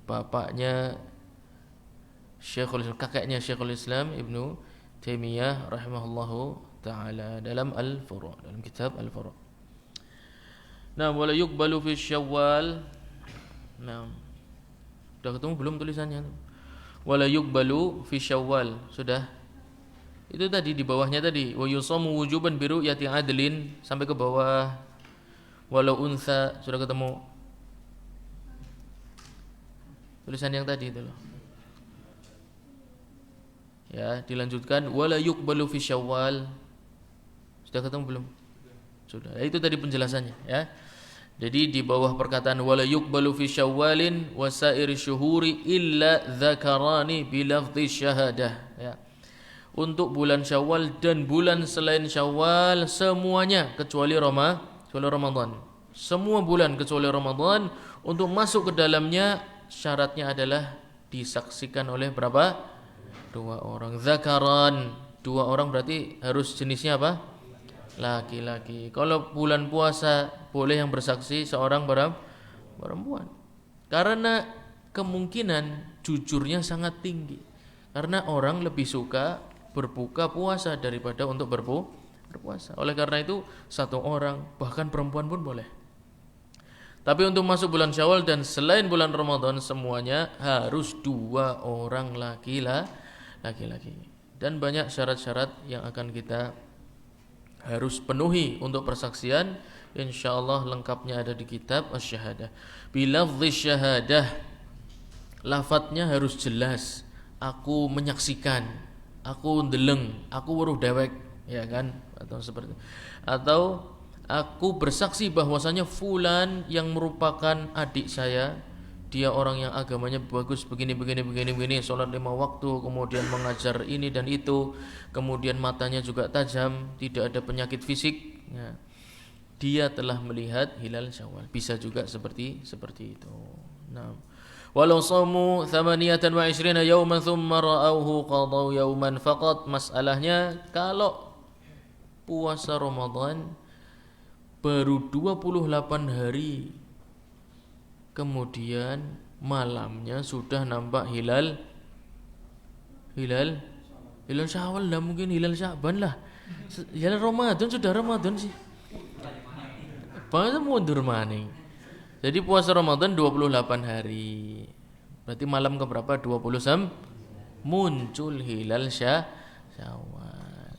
[SPEAKER 1] bapaknya kakeknya Syekhul Islam Ibnu Taimiyah rahimahullahu taala dalam Al-Furu', dalam kitab Al-Furu'. Nah, wala yuqbalu fi Syawal. Nah, sudah ketemu belum tulisannya? Wala yuqbalu fi Syawal. Sudah. Itu tadi di bawahnya tadi wa yusamu wujuban bi ru'yati adlin sampai ke bawah. Walau unsa sudah ketemu tulisan yang tadi itu loh. Ya, dilanjutkan wala yuqbalu fi Syawal. Sudah ketemu belum? Sudah. Itu tadi penjelasannya ya. Jadi di bawah perkataan wala yuqbalu fi Syawalin wa sa'iri syuhuri illa dzakarani bi lafdhi syahadah ya. Untuk bulan Syawal dan bulan selain Syawal semuanya kecuali Ramadan. Semua bulan kecuali Ramadan untuk masuk ke dalamnya syaratnya adalah disaksikan oleh berapa? 2 orang. Zakaran, 2 orang berarti harus jenisnya apa? Laki-laki. Kalau bulan puasa boleh yang bersaksi seorang perempuan. Karena kemungkinan jujurnya sangat tinggi. Karena orang lebih suka berbuka puasa daripada untuk berpuasa. Oleh karena itu 1 orang bahkan perempuan pun boleh. Tapi untuk masuk bulan Syawal dan selain bulan Ramadan semuanya harus 2 orang laki-laki. Dan banyak syarat-syarat yang akan kita harus penuhi untuk persaksian. Insyaallah lengkapnya ada di kitab Asy-Syahadah. Bilafdhi syahadah. Lafadznya harus jelas. Aku menyaksikan, aku ndeleng, aku weruh dewek, ya kan? Atau seperti itu. Atau aku bersaksi bahwasanya fulan yang merupakan adik saya, dia orang yang agamanya bagus begini, salat 5 waktu, kemudian mengajar ini dan itu, kemudian matanya juga tajam, tidak ada penyakit fisik, ya. Dia telah melihat hilal Syawal. Bisa juga seperti itu. Nah, walau shamu 28 yawman thumma ra'awhu qadaw yawman faqat. Masalahnya kalau puasa Ramadan baru 28 hari kemudian malamnya sudah nampak hilal Syawal, lah mungkin hilal Sya'ban lah. Hilal Ramadan sudah Ramadan sih. Bahasa mundur maning. Jadi puasa Ramadan 28 hari. Berarti malam ke berapa? 20 muncul hilal Syawal.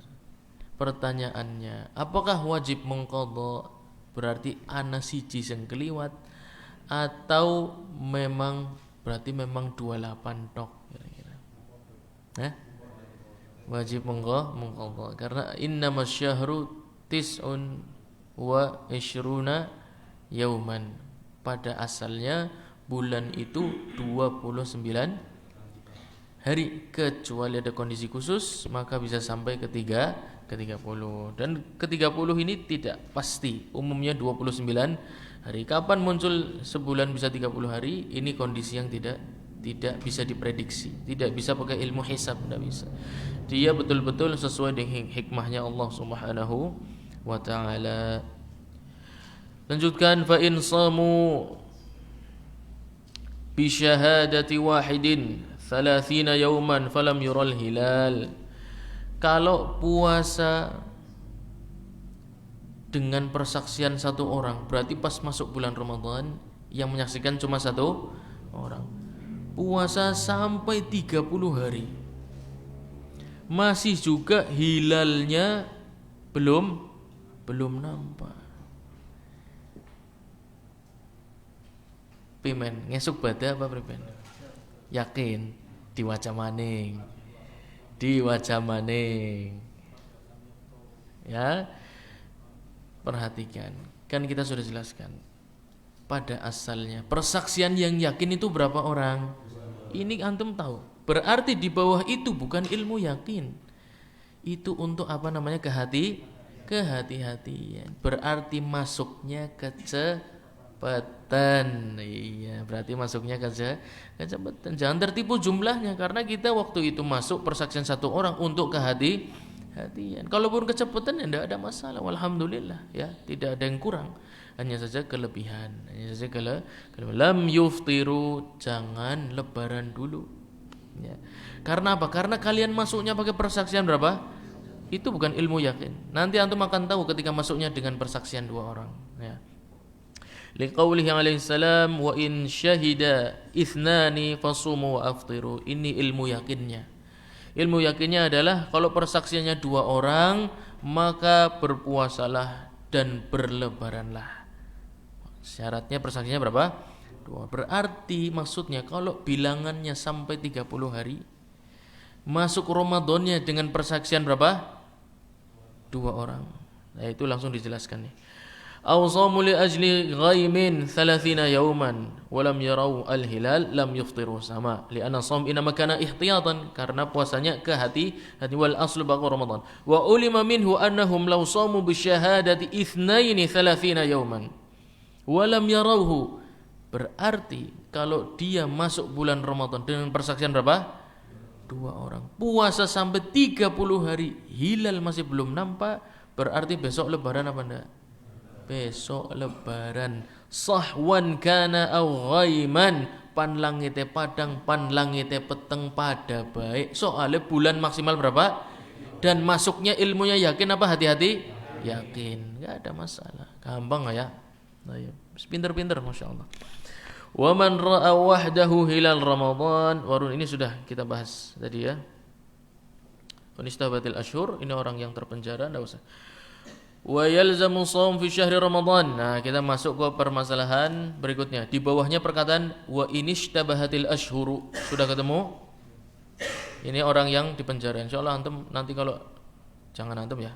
[SPEAKER 1] Pertanyaannya, apakah wajib mengqadha? Berarti ana siji sing keliwat atau berarti memang 28 tok kira-kira. Wajib mengqadha karena innamas syahru tis'un wa ishruna yauman. Pada asalnya bulan itu 29 hari, kecuali ada kondisi khusus maka bisa sampai ke 30. Dan ke 30 ini tidak pasti, umumnya 29 hari. Kapan muncul sebulan bisa 30 hari? Ini kondisi yang tidak bisa diprediksi, tidak bisa pakai ilmu hisab, tidak bisa. Dia betul-betul sesuai dengan hikmahnya Allah Subhanahu wa taala. Lanjutkan, fa in samu bi syahadati wahidin 30 yauman falam yural hilal. Kalau puasa dengan persaksian satu orang, berarti pas masuk bulan Ramadan yang menyaksikan cuma satu orang. Puasa sampai 30 hari, masih juga hilalnya belum nampak. Pimen ngesuk bada apa priben? Yakin diwaca maning. Ya. Perhatikan, kan kita sudah jelaskan. Pada asalnya persaksian yang yakin itu berapa orang? Ini antum tahu. Berarti di bawah itu bukan ilmu yakin. Itu untuk apa namanya? Kehati-hatian. Berarti masuknya kecepatan. Iya, berarti masuknya kecepatan. Jangan tertipu jumlahnya, karena kita waktu itu masuk persaksian satu orang untuk kehati-hatian. Kalaupun kecepatan ya tidak ada masalah. Alhamdulillah ya, tidak ada yang kurang. Hanya saja kelebihan. Lam yuftiru, jangan lebaran dulu. Ya. Karena apa? Karena kalian masuknya pakai persaksian berapa? Itu bukan ilmu yakin. Nanti antum akan tahu ketika masuknya dengan persaksian dua orang. Ya. Liqaulihi alaihi salam, wa in syahida ithnani fasumu wa aftiru. Ini ilmu yakinnya. Ilmu yakinnya adalah kalau persaksiannya dua orang, maka berpuasalah dan berlebaranlah. Syaratnya persaksiannya berapa? 2. Berarti maksudnya kalau bilangannya sampai 30 hari, masuk Ramadannya dengan persaksian berapa? 2 orang. Nah, itu langsung dijelaskan nih. Aw shamu li ajli ghaimin 30 yawman wa lam yarau al-hilal lam yuftiru sama. Lianna shaum inma kana ihtiyatan, karena puasanya ke hati wal aslu baqa Ramadan. Wa ulima minhu annahum law shamu bi syahadati itsnaini 30 yawman walam yarauhu. Berarti kalau dia masuk bulan Ramadan dengan persaksian berapa? 2 orang. Puasa sampai 30 hari, hilal masih belum nampak, berarti besok lebaran apa enggak? Besok lebaran. Sahwan kana au ghaiman, pan langite padang, pan langite peteng pada baik. Soalnya bulan maksimal berapa? Dan masuknya ilmunya yakin apa hati-hati? Yakin. Enggak ada masalah. Gampang ya. Nah, ya. Pinter-pinter Masya Allah. Wa man ra'a wahdahu hilal Ramadan, warun ini sudah kita bahas tadi ya. Wanistabatil ashhur, ini orang yang terpenjara, enggak usah. Wa yalzamu shaum fi syahri Ramadan. Nah, kita masuk ke permasalahan berikutnya. Di bawahnya perkataan wa inishtabahatil ashhuru. Sudah ketemu? Ini orang yang dipenjara. Insyaallah antum nanti kalau jangan antum ya.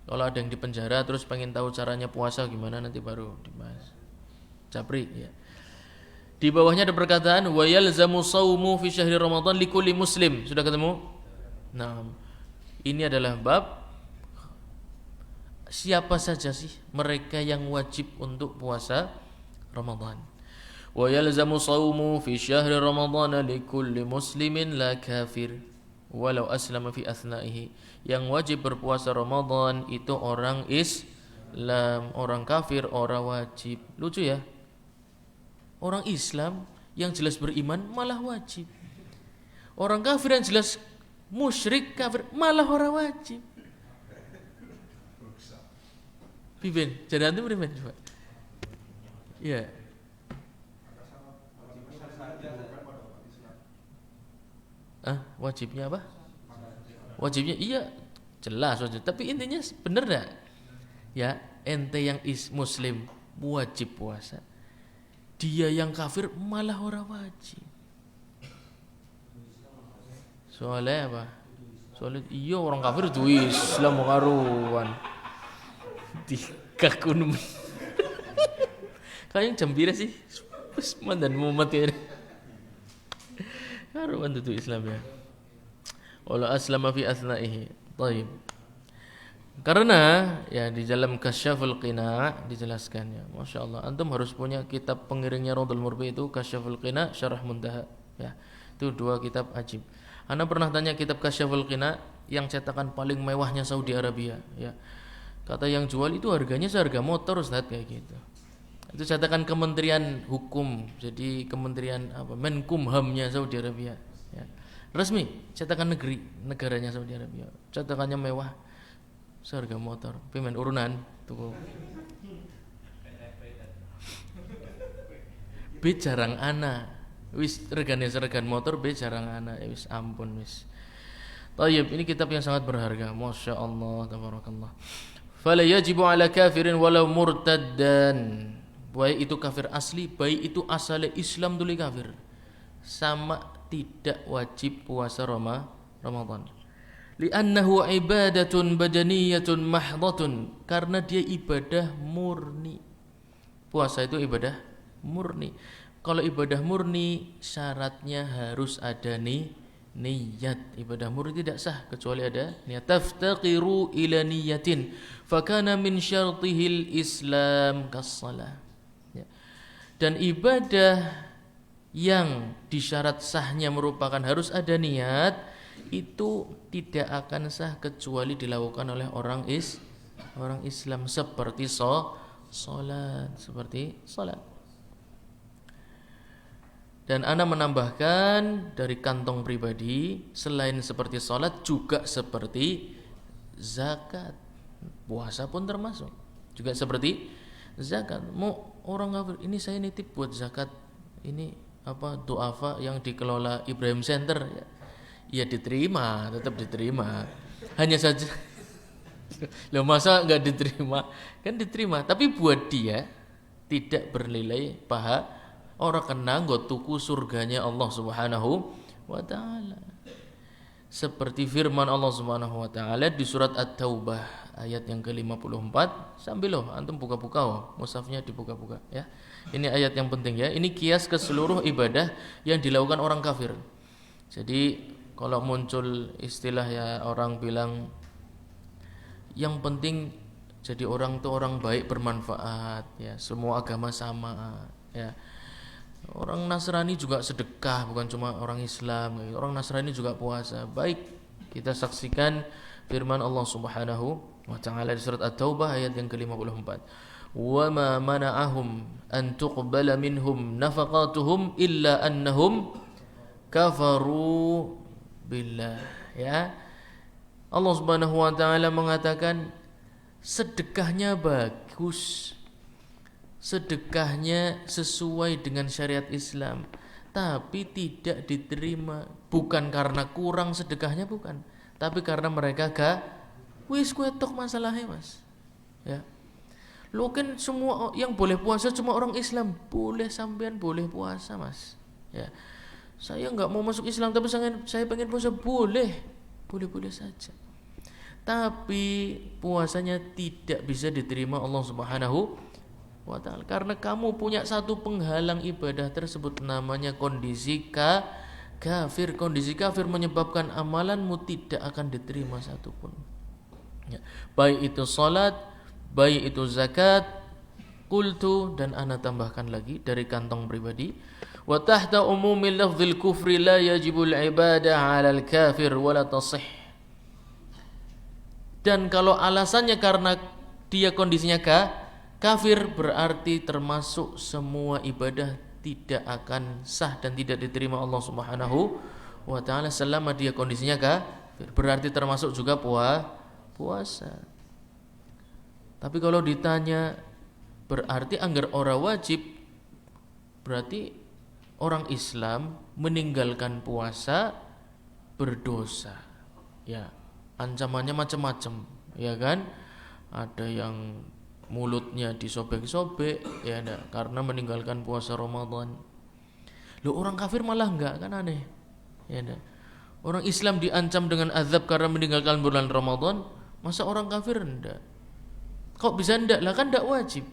[SPEAKER 1] Kalau ada yang di penjara terus pengen tahu caranya puasa gimana, nanti baru dibahas. Japri ya. Di bawahnya ada perkataan wa yalzamu shaumu fi syahri Ramadan likulli muslim. Sudah ketemu? Nah, ini adalah bab siapa saja sih mereka yang wajib untuk puasa Ramadan. Wa yalzamu shaumu fi syahri Ramadan likulli muslimin la kafir walau aslama fi athnaihi. Yang wajib berpuasa Ramadan itu orang Islam, orang kafir orang wajib. Lucu ya? Orang Islam yang jelas beriman malah wajib. Orang kafir yang jelas musyrik kafir malah orang wajib. Piben, jadi antum piben coba. Iya. Wajibnya apa? Wajibnya iya jelas wajib. Tapi intinya bener enggak? Ya, ente yang muslim wajib puasa. Dia yang kafir malah ora wajib. Soalnya apa? Soalnya iya orang kafir itu Islam karuan. Tiga kunum. Kayaknya jam pira sih? Wis mandan mumet ya. Karuan itu Islam ya. Wala aslama fi asna'ihi. Baik. Karena ya di dalam Kasyaful Qina dijelaskan ya. Masya Allah. Antum harus punya kitab pengiringnya Raudhul Murbi itu Kasyaful Qina Syarah Muntaha ya. Itu dua kitab ajib. Ana pernah tanya kitab Kasyaful Qina yang cetakan paling mewahnya Saudi Arabia ya. Kata yang jual itu harganya seharga motor Ustaz kayak gitu. Itu cetakan Kementerian Hukum. Jadi Kementerian apa? Menkumhamnya Saudi Arabia ya. Resmi cetakan negeri negaranya Saudi Arabia. Cetakannya mewah seharga motor. Pimen urunan tuku. Be jarang ana. Wis regane seregan motor be jarang ana. Wis ampun wis. Tayyib, ini kitab yang sangat berharga. Masya Allah, tabarakallah. Fala yajibu ala kafirin walau murtaddan. Baik itu kafir asli, baik itu asal Islam dulu kafir. Sama tidak wajib puasa Ramadan. Li'annahu ibadatun badaniyatun mahdhatun, karena dia ibadah murni. Puasa itu ibadah murni. Kalau ibadah murni syaratnya harus ada niat. Ibadah murni tidak sah kecuali ada niat. Taftaqiru ila niyatin fakana min syartihil Islam kas-shalah. Ya. Dan ibadah yang disyarat sahnya merupakan harus ada niat, itu tidak akan sah kecuali dilakukan oleh orang Islam seperti salat, Dan ana menambahkan dari kantong pribadi, selain seperti salat juga seperti zakat. Puasa pun termasuk. Juga seperti zakat. Mau orang kafir, ini saya nitip buat zakat. Ini apa duafa yang dikelola Ibrahim Center ya. Ya diterima, tetap diterima. Hanya saja loh masa enggak diterima? Kan diterima, tapi buat dia tidak bernilai paha orang kena nggo tuku surganya Allah Subhanahu wa taala. Seperti firman Allah Subhanahu wa taala di surat At-Taubah ayat yang ke-54, sambil loh antum buka-buka mushafnya dibuka-buka ya. Ini ayat yang penting ya. Ini kias ke seluruh ibadah yang dilakukan orang kafir. Jadi kalau muncul istilah ya orang bilang yang penting jadi orang tuh orang baik bermanfaat ya, semua agama sama ya. Orang Nasrani juga sedekah, bukan cuma orang Islam. Orang Nasrani juga puasa. Baik, kita saksikan firman Allah Subhanahu wa taala di surat At-Taubah ayat yang ke-54. Wa ma mana'ahum an tuqbala minhum nafaqatuhum illa annahum kafaru billah ya. Allah Subhanahu wa taala mengatakan sedekahnya bagus, sedekahnya sesuai dengan syariat Islam, tapi tidak diterima bukan karena kurang sedekahnya, bukan, tapi karena mereka wis kuetok masalahnya mas ya. Lo kan semua yang boleh puasa cuma orang Islam, boleh sampean boleh puasa mas ya. Saya nggak mau masuk Islam tapi saya pengen puasa, boleh saja. Tapi puasanya tidak bisa diterima Allah Subhanahu wa ta'ala karena kamu punya satu penghalang ibadah tersebut, namanya kondisi kafir. Kondisi kafir menyebabkan amalanmu tidak akan diterima satupun ya. Baik itu salat, baik itu zakat. Qultu, dan ana tambahkan lagi dari kantong pribadi, wa tahta umumil lafzil kufri la yajibul ibadah 'alal kafir wa la tasih. Dan kalau alasannya karena dia kondisinya kafir, berarti termasuk semua ibadah tidak akan sah dan tidak diterima Allah Subhanahu wa taala selama dia kondisinya kafir. Berarti termasuk juga puasa. Tapi kalau ditanya berarti anggar ora wajib, berarti orang Islam meninggalkan puasa berdosa. Ya, ancamannya macam-macam, ya kan? Ada yang mulutnya disobek-sobek, ya enggak, karena meninggalkan puasa Ramadan. Loh, orang kafir malah enggak, kan aneh. Ya enggak. Orang Islam diancam dengan azab karena meninggalkan bulan Ramadan, masa orang kafir enggak? Kok bisa enggak? Lah kan enggak wajib.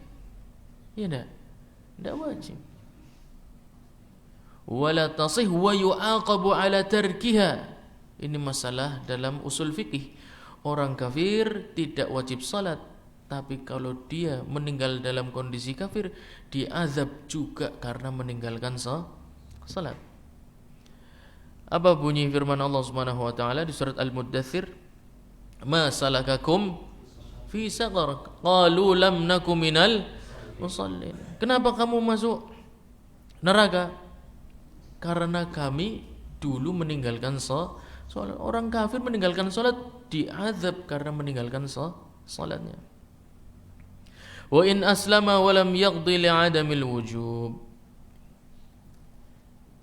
[SPEAKER 1] Ya enggak? Enggak wajib. Wala tasih wa yu'aqabu ala tarkiha. Ini masalah dalam usul fikih. Orang kafir tidak wajib salat, tapi kalau dia meninggal dalam kondisi kafir, diazab juga karena meninggalkan salat. Apa bunyi firman Allah Subhanahu wa taala di surat Al-Muddatsir? Ma salakakum fi saqar? Qalu lam nakum minal musallin. Kenapa kamu masuk neraka? Karena kami dulu meninggalkan salat. Orang kafir meninggalkan salat diazab karena meninggalkan salatnya. Wa in aslama wa lam yaqdi li'adamil wujub.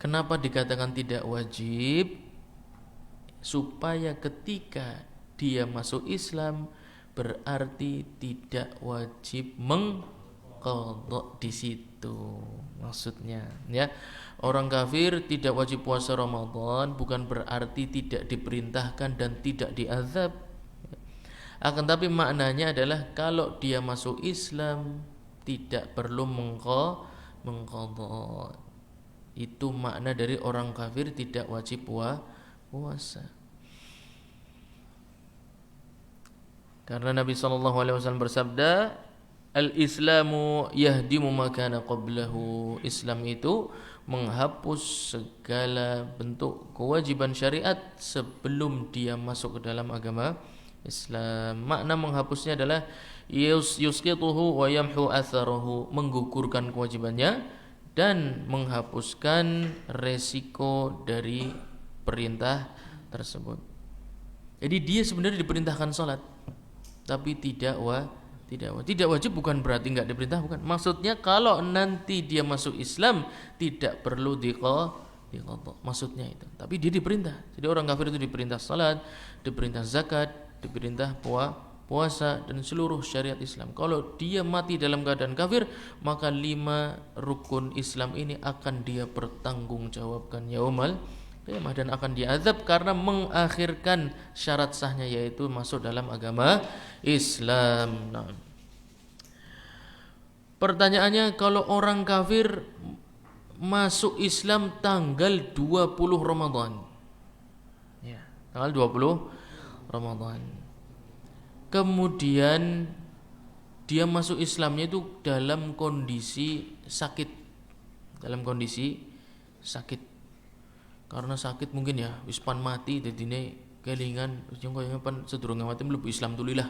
[SPEAKER 1] Kenapa dikatakan tidak wajib? Supaya ketika dia masuk Islam berarti tidak wajib mengqadha di situ. Maksudnya, ya. Orang kafir tidak wajib puasa Ramadan bukan berarti tidak diperintahkan dan tidak diazab. Akan tapi maknanya adalah kalau dia masuk Islam tidak perlu mengqadha. Itu makna dari orang kafir tidak wajib puasa. Karena Nabi SAW bersabda, Al-Islamu yahdimu ma kana qablahu. Islam itu menghapus segala bentuk kewajiban syariat sebelum dia masuk ke dalam agama Islam. Makna menghapusnya adalah yusqituhu wa yamhu atharahu, menggugurkan kewajibannya dan menghapuskan resiko dari perintah tersebut. Jadi dia sebenarnya diperintahkan salat, tapi tidak wajib bukan berarti enggak diperintah, bukan. Maksudnya kalau nanti dia masuk Islam tidak perlu diqadha, maksudnya itu. Tapi dia diperintah. Jadi orang kafir itu diperintah salat, diperintah zakat, diperintah puasa dan seluruh syariat Islam. Kalau dia mati dalam keadaan kafir, maka 5 rukun Islam ini akan dia pertanggungjawabkan yaumal qiyamah dan akan diazab karena mengakhirkan syarat sahnya, yaitu masuk dalam agama Islam. Nah, pertanyaannya, kalau orang kafir masuk Islam tanggal 20 Ramadan, ya, tanggal 20 Ramadan, kemudian dia masuk Islamnya itu dalam kondisi sakit, karena sakit mungkin ya, wis pan mati dadine kelingan yang koyo pan sedurunge mati mlebu Islam tulilah.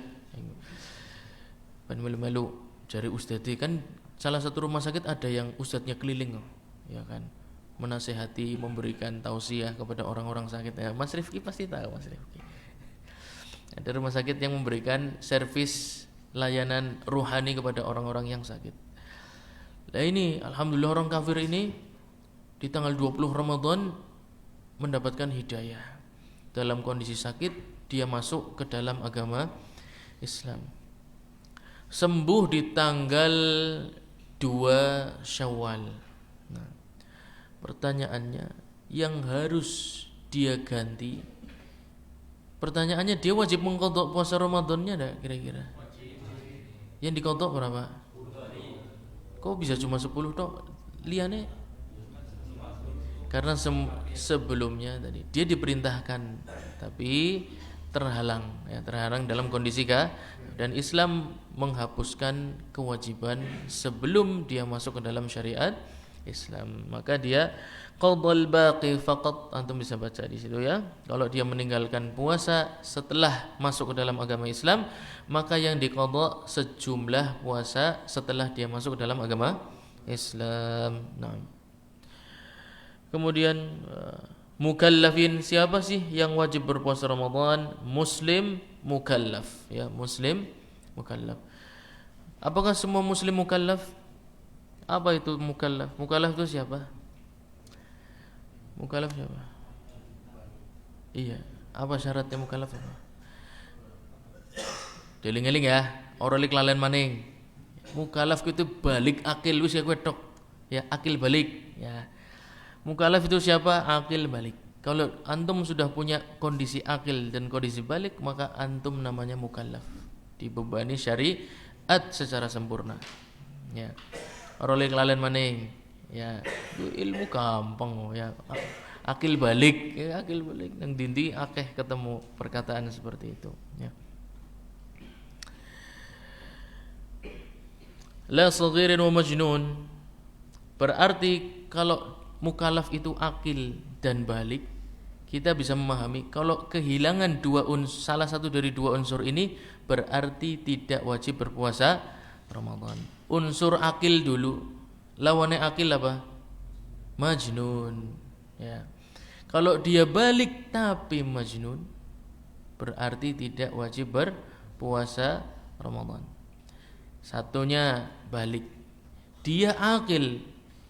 [SPEAKER 1] Pan melu-melu jari ustadz kan, salah satu rumah sakit ada yang ustadznya keliling, ya kan, menasehati, memberikan tausiah kepada orang-orang sakit. Ya, Mas Rifki pasti tahu, Mas Rifki. Ada rumah sakit yang memberikan servis layanan ruhani kepada orang-orang yang sakit. Nah ini alhamdulillah orang kafir ini di tanggal 20 Ramadan mendapatkan hidayah. Dalam kondisi sakit dia masuk ke dalam agama Islam. Sembuh di tanggal 2 Syawal. Nah, pertanyaannya, yang harus dia ganti, pertanyaannya dia wajib mengqadha puasa Ramadannya enggak kira-kira? Yang diqadha berapa? Kok bisa cuma 10 tok? Liane karena sebelumnya tadi dia diperintahkan tapi terhalang dalam kondisi dan Islam menghapuskan kewajiban sebelum dia masuk ke dalam syariat Islam, maka dia qadhal baqi faqat. Antum bisa baca di situ ya. Kalau dia meninggalkan puasa setelah masuk ke dalam agama Islam, maka yang diqadha sejumlah puasa setelah dia masuk ke dalam agama Islam. Nah, kemudian mukallafin, siapa sih yang wajib berpuasa Ramadan? Muslim mukallaf, ya, muslim mukallaf. Apakah semua muslim mukallaf? Apa itu mukallaf? Mukallaf itu siapa? Mukallaf siapa? Iya. Apa syaratnya mukallaf? Deling-eling ya, ora lik lalen maning. Mukallaf itu balik akil wis kowe tok. Ya, akil balik ya. Mukallaf itu siapa? Akil balik. Kalau antum sudah punya kondisi akil dan kondisi balik, maka antum namanya mukallaf. Dibebani syariat secara sempurna. Ya. Ora lik lalen maning. Ya, ilmu gampang ya. Akil balik, ya, akil balik nang dindi akeh ketemu perkataan seperti itu, ya. La saghirin wa majnun. Berarti kalau mukallaf itu akil dan balik, kita bisa memahami kalau kehilangan salah satu dari dua unsur ini berarti tidak wajib berpuasa Ramadan. Unsur akil dulu. Lawannya akil apa? Majnun. Ya. Kalau dia balik tapi majnun, berarti tidak wajib berpuasa Ramadan. Satunya balik. Dia akil.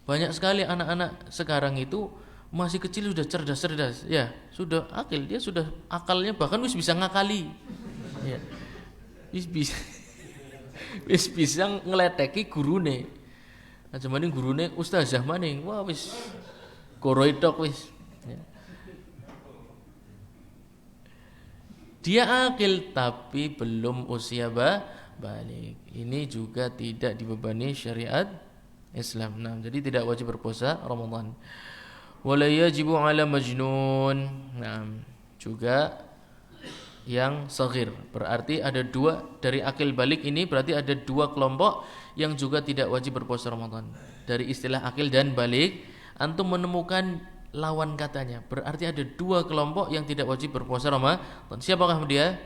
[SPEAKER 1] Banyak sekali anak-anak sekarang itu masih kecil sudah cerdas-cerdas. Ya, sudah akil, dia sudah akalnya bahkan wis bisa ngakali. Ya. Wis bisa wis bisa ngleteki gurune. Aja maning gurune ustazah maning. Wah wis koroitok wis. Ya. Dia akil tapi belum usia balik. Ini juga tidak dibebani syariat Islam. Nah, jadi tidak wajib berpuasa Ramadan. Wala yajibu 'ala majnun. Nah, juga yang saghir. Berarti ada dua dari akil balik ini, berarti ada dua kelompok yang juga tidak wajib berpuasa Ramadan. Dari istilah akil dan balik, antum menemukan lawan katanya. Berarti ada dua kelompok yang tidak wajib berpuasa Ramadan. Siapakah dia?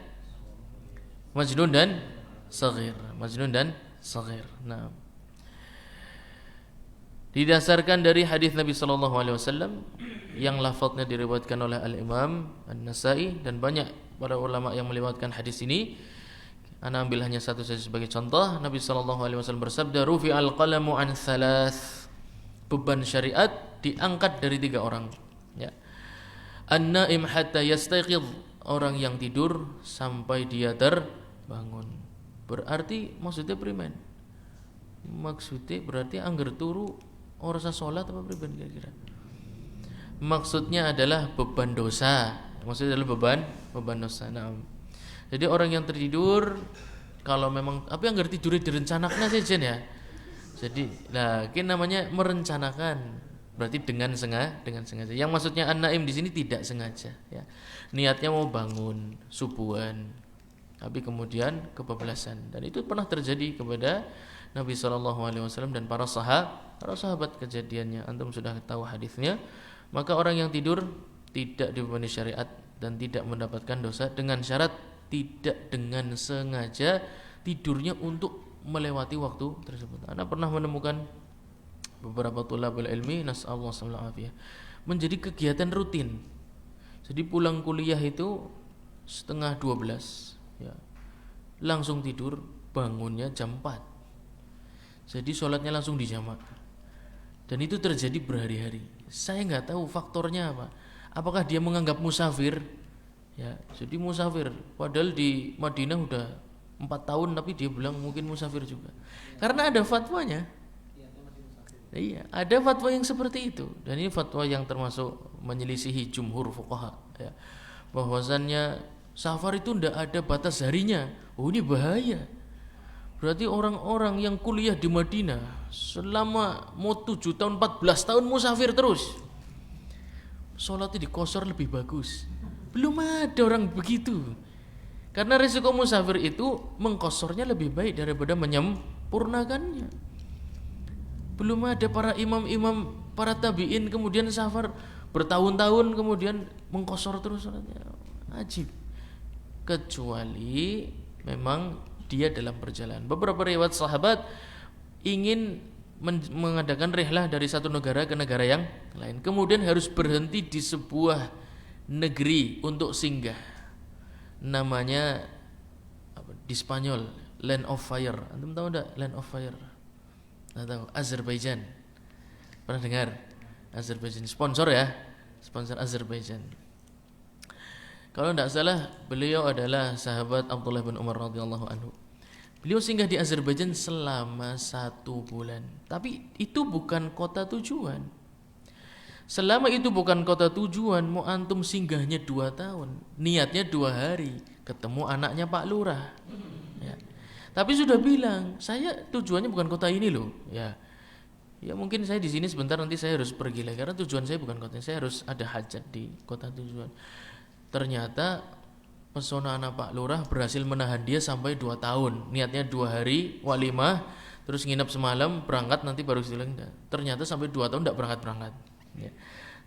[SPEAKER 1] Majnun dan saghir. Majnun dan saghir. Nah, didasarkan dari hadis Nabi sallallahu alaihi wasallam yang lafadznya diriwayatkan oleh Al-Imam An-Nasa'i dan banyak para ulama yang melewatkan hadis ini. Ana ambil hanya satu saja sebagai contoh. Nabi sallallahu alaihi wasallam bersabda, "Rufi'al qalamu an thalath." Beban syariat diangkat dari 3 orang. Ya. An-naim hatta yastayqidh, orang yang tidur sampai dia terbangun. Berarti maksudnya primen. Maksudnya berarti angger turu ora usah salat apa priben kira-kira. Maksudnya adalah beban dosa. Maksudnya adalah beban dosa. Nah, jadi orang yang tertidur kalau memang tapi angger tidur direncanakan saja ya. Jadi ini namanya merencanakan. Berarti dengan sengaja. Yang maksudnya an-naim di sini tidak sengaja ya. Niatnya mau bangun subuhan, tapi kemudian kebablasan, dan itu pernah terjadi kepada Nabi SAW dan para sahabat kejadiannya. Antum sudah tahu hadisnya. Maka orang yang tidur tidak dibebani syariat dan tidak mendapatkan dosa dengan syarat tidak dengan sengaja tidurnya untuk melewati waktu tersebut. Anda pernah menemukan beberapa tulabul ilmi nasallahu alaihi menjadi kegiatan rutin. Jadi pulang kuliah itu 11:30 ya. Langsung tidur, bangunnya jam 4. Jadi sholatnya langsung dijamak. Dan itu terjadi berhari-hari. Saya nggak tahu faktornya apa. Apakah dia menganggap musafir? Ya, jadi musafir. Padahal di Madinah udah 4 tahun, tapi dia bilang mungkin musafir juga. Karena ada fatwanya. Iya, ada fatwa yang seperti itu. Dan ini fatwa yang termasuk menyelisihi jumhur fuqaha ya. Bahwasannya safar itu tidak ada batas harinya. Oh, ini bahaya. Berarti orang-orang yang kuliah di Madinah selama mau 7 tahun 14 tahun musafir terus. Sholatnya dikosor lebih bagus. Belum ada orang begitu. Karena resiko musafir itu mengkosornya lebih baik daripada menyempurnakannya. Belum ada para imam-imam, para tabi'in kemudian safar bertahun-tahun kemudian mengkosor terus sholatnya. Ajib. Kecuali memang dia dalam perjalanan. Beberapa riwayat sahabat ingin mengadakan rihlah dari satu negara ke negara yang lain. Kemudian harus berhenti di sebuah negeri untuk singgah. Namanya di Spanyol, Land of Fire. Antum tahu enggak Land of Fire? Tahu, Azerbaijan. Pernah dengar? Azerbaijan sponsor ya, sponsor Azerbaijan. Kalau tidak salah beliau adalah sahabat Abdullah bin Umar radhiyallahu anhu. Beliau singgah di Azerbaijan selama 1 bulan. Tapi itu bukan kota tujuan. Selama itu bukan kota tujuan, mau antum singgahnya 2 tahun, niatnya 2 hari, ketemu anaknya Pak Lurah. Ya. Tapi sudah bilang, saya tujuannya bukan kota ini loh. Ya, mungkin saya di sini sebentar, nanti saya harus pergi lagi karena tujuan saya bukan kota ini. Saya harus ada hajat di kota tujuan. Ternyata pesona anak Pak Lurah berhasil menahan dia sampai 2 tahun. Niatnya 2 hari walimah, terus nginep semalam, berangkat nanti baru silang. Ternyata sampai 2 tahun tidak berangkat. Ya.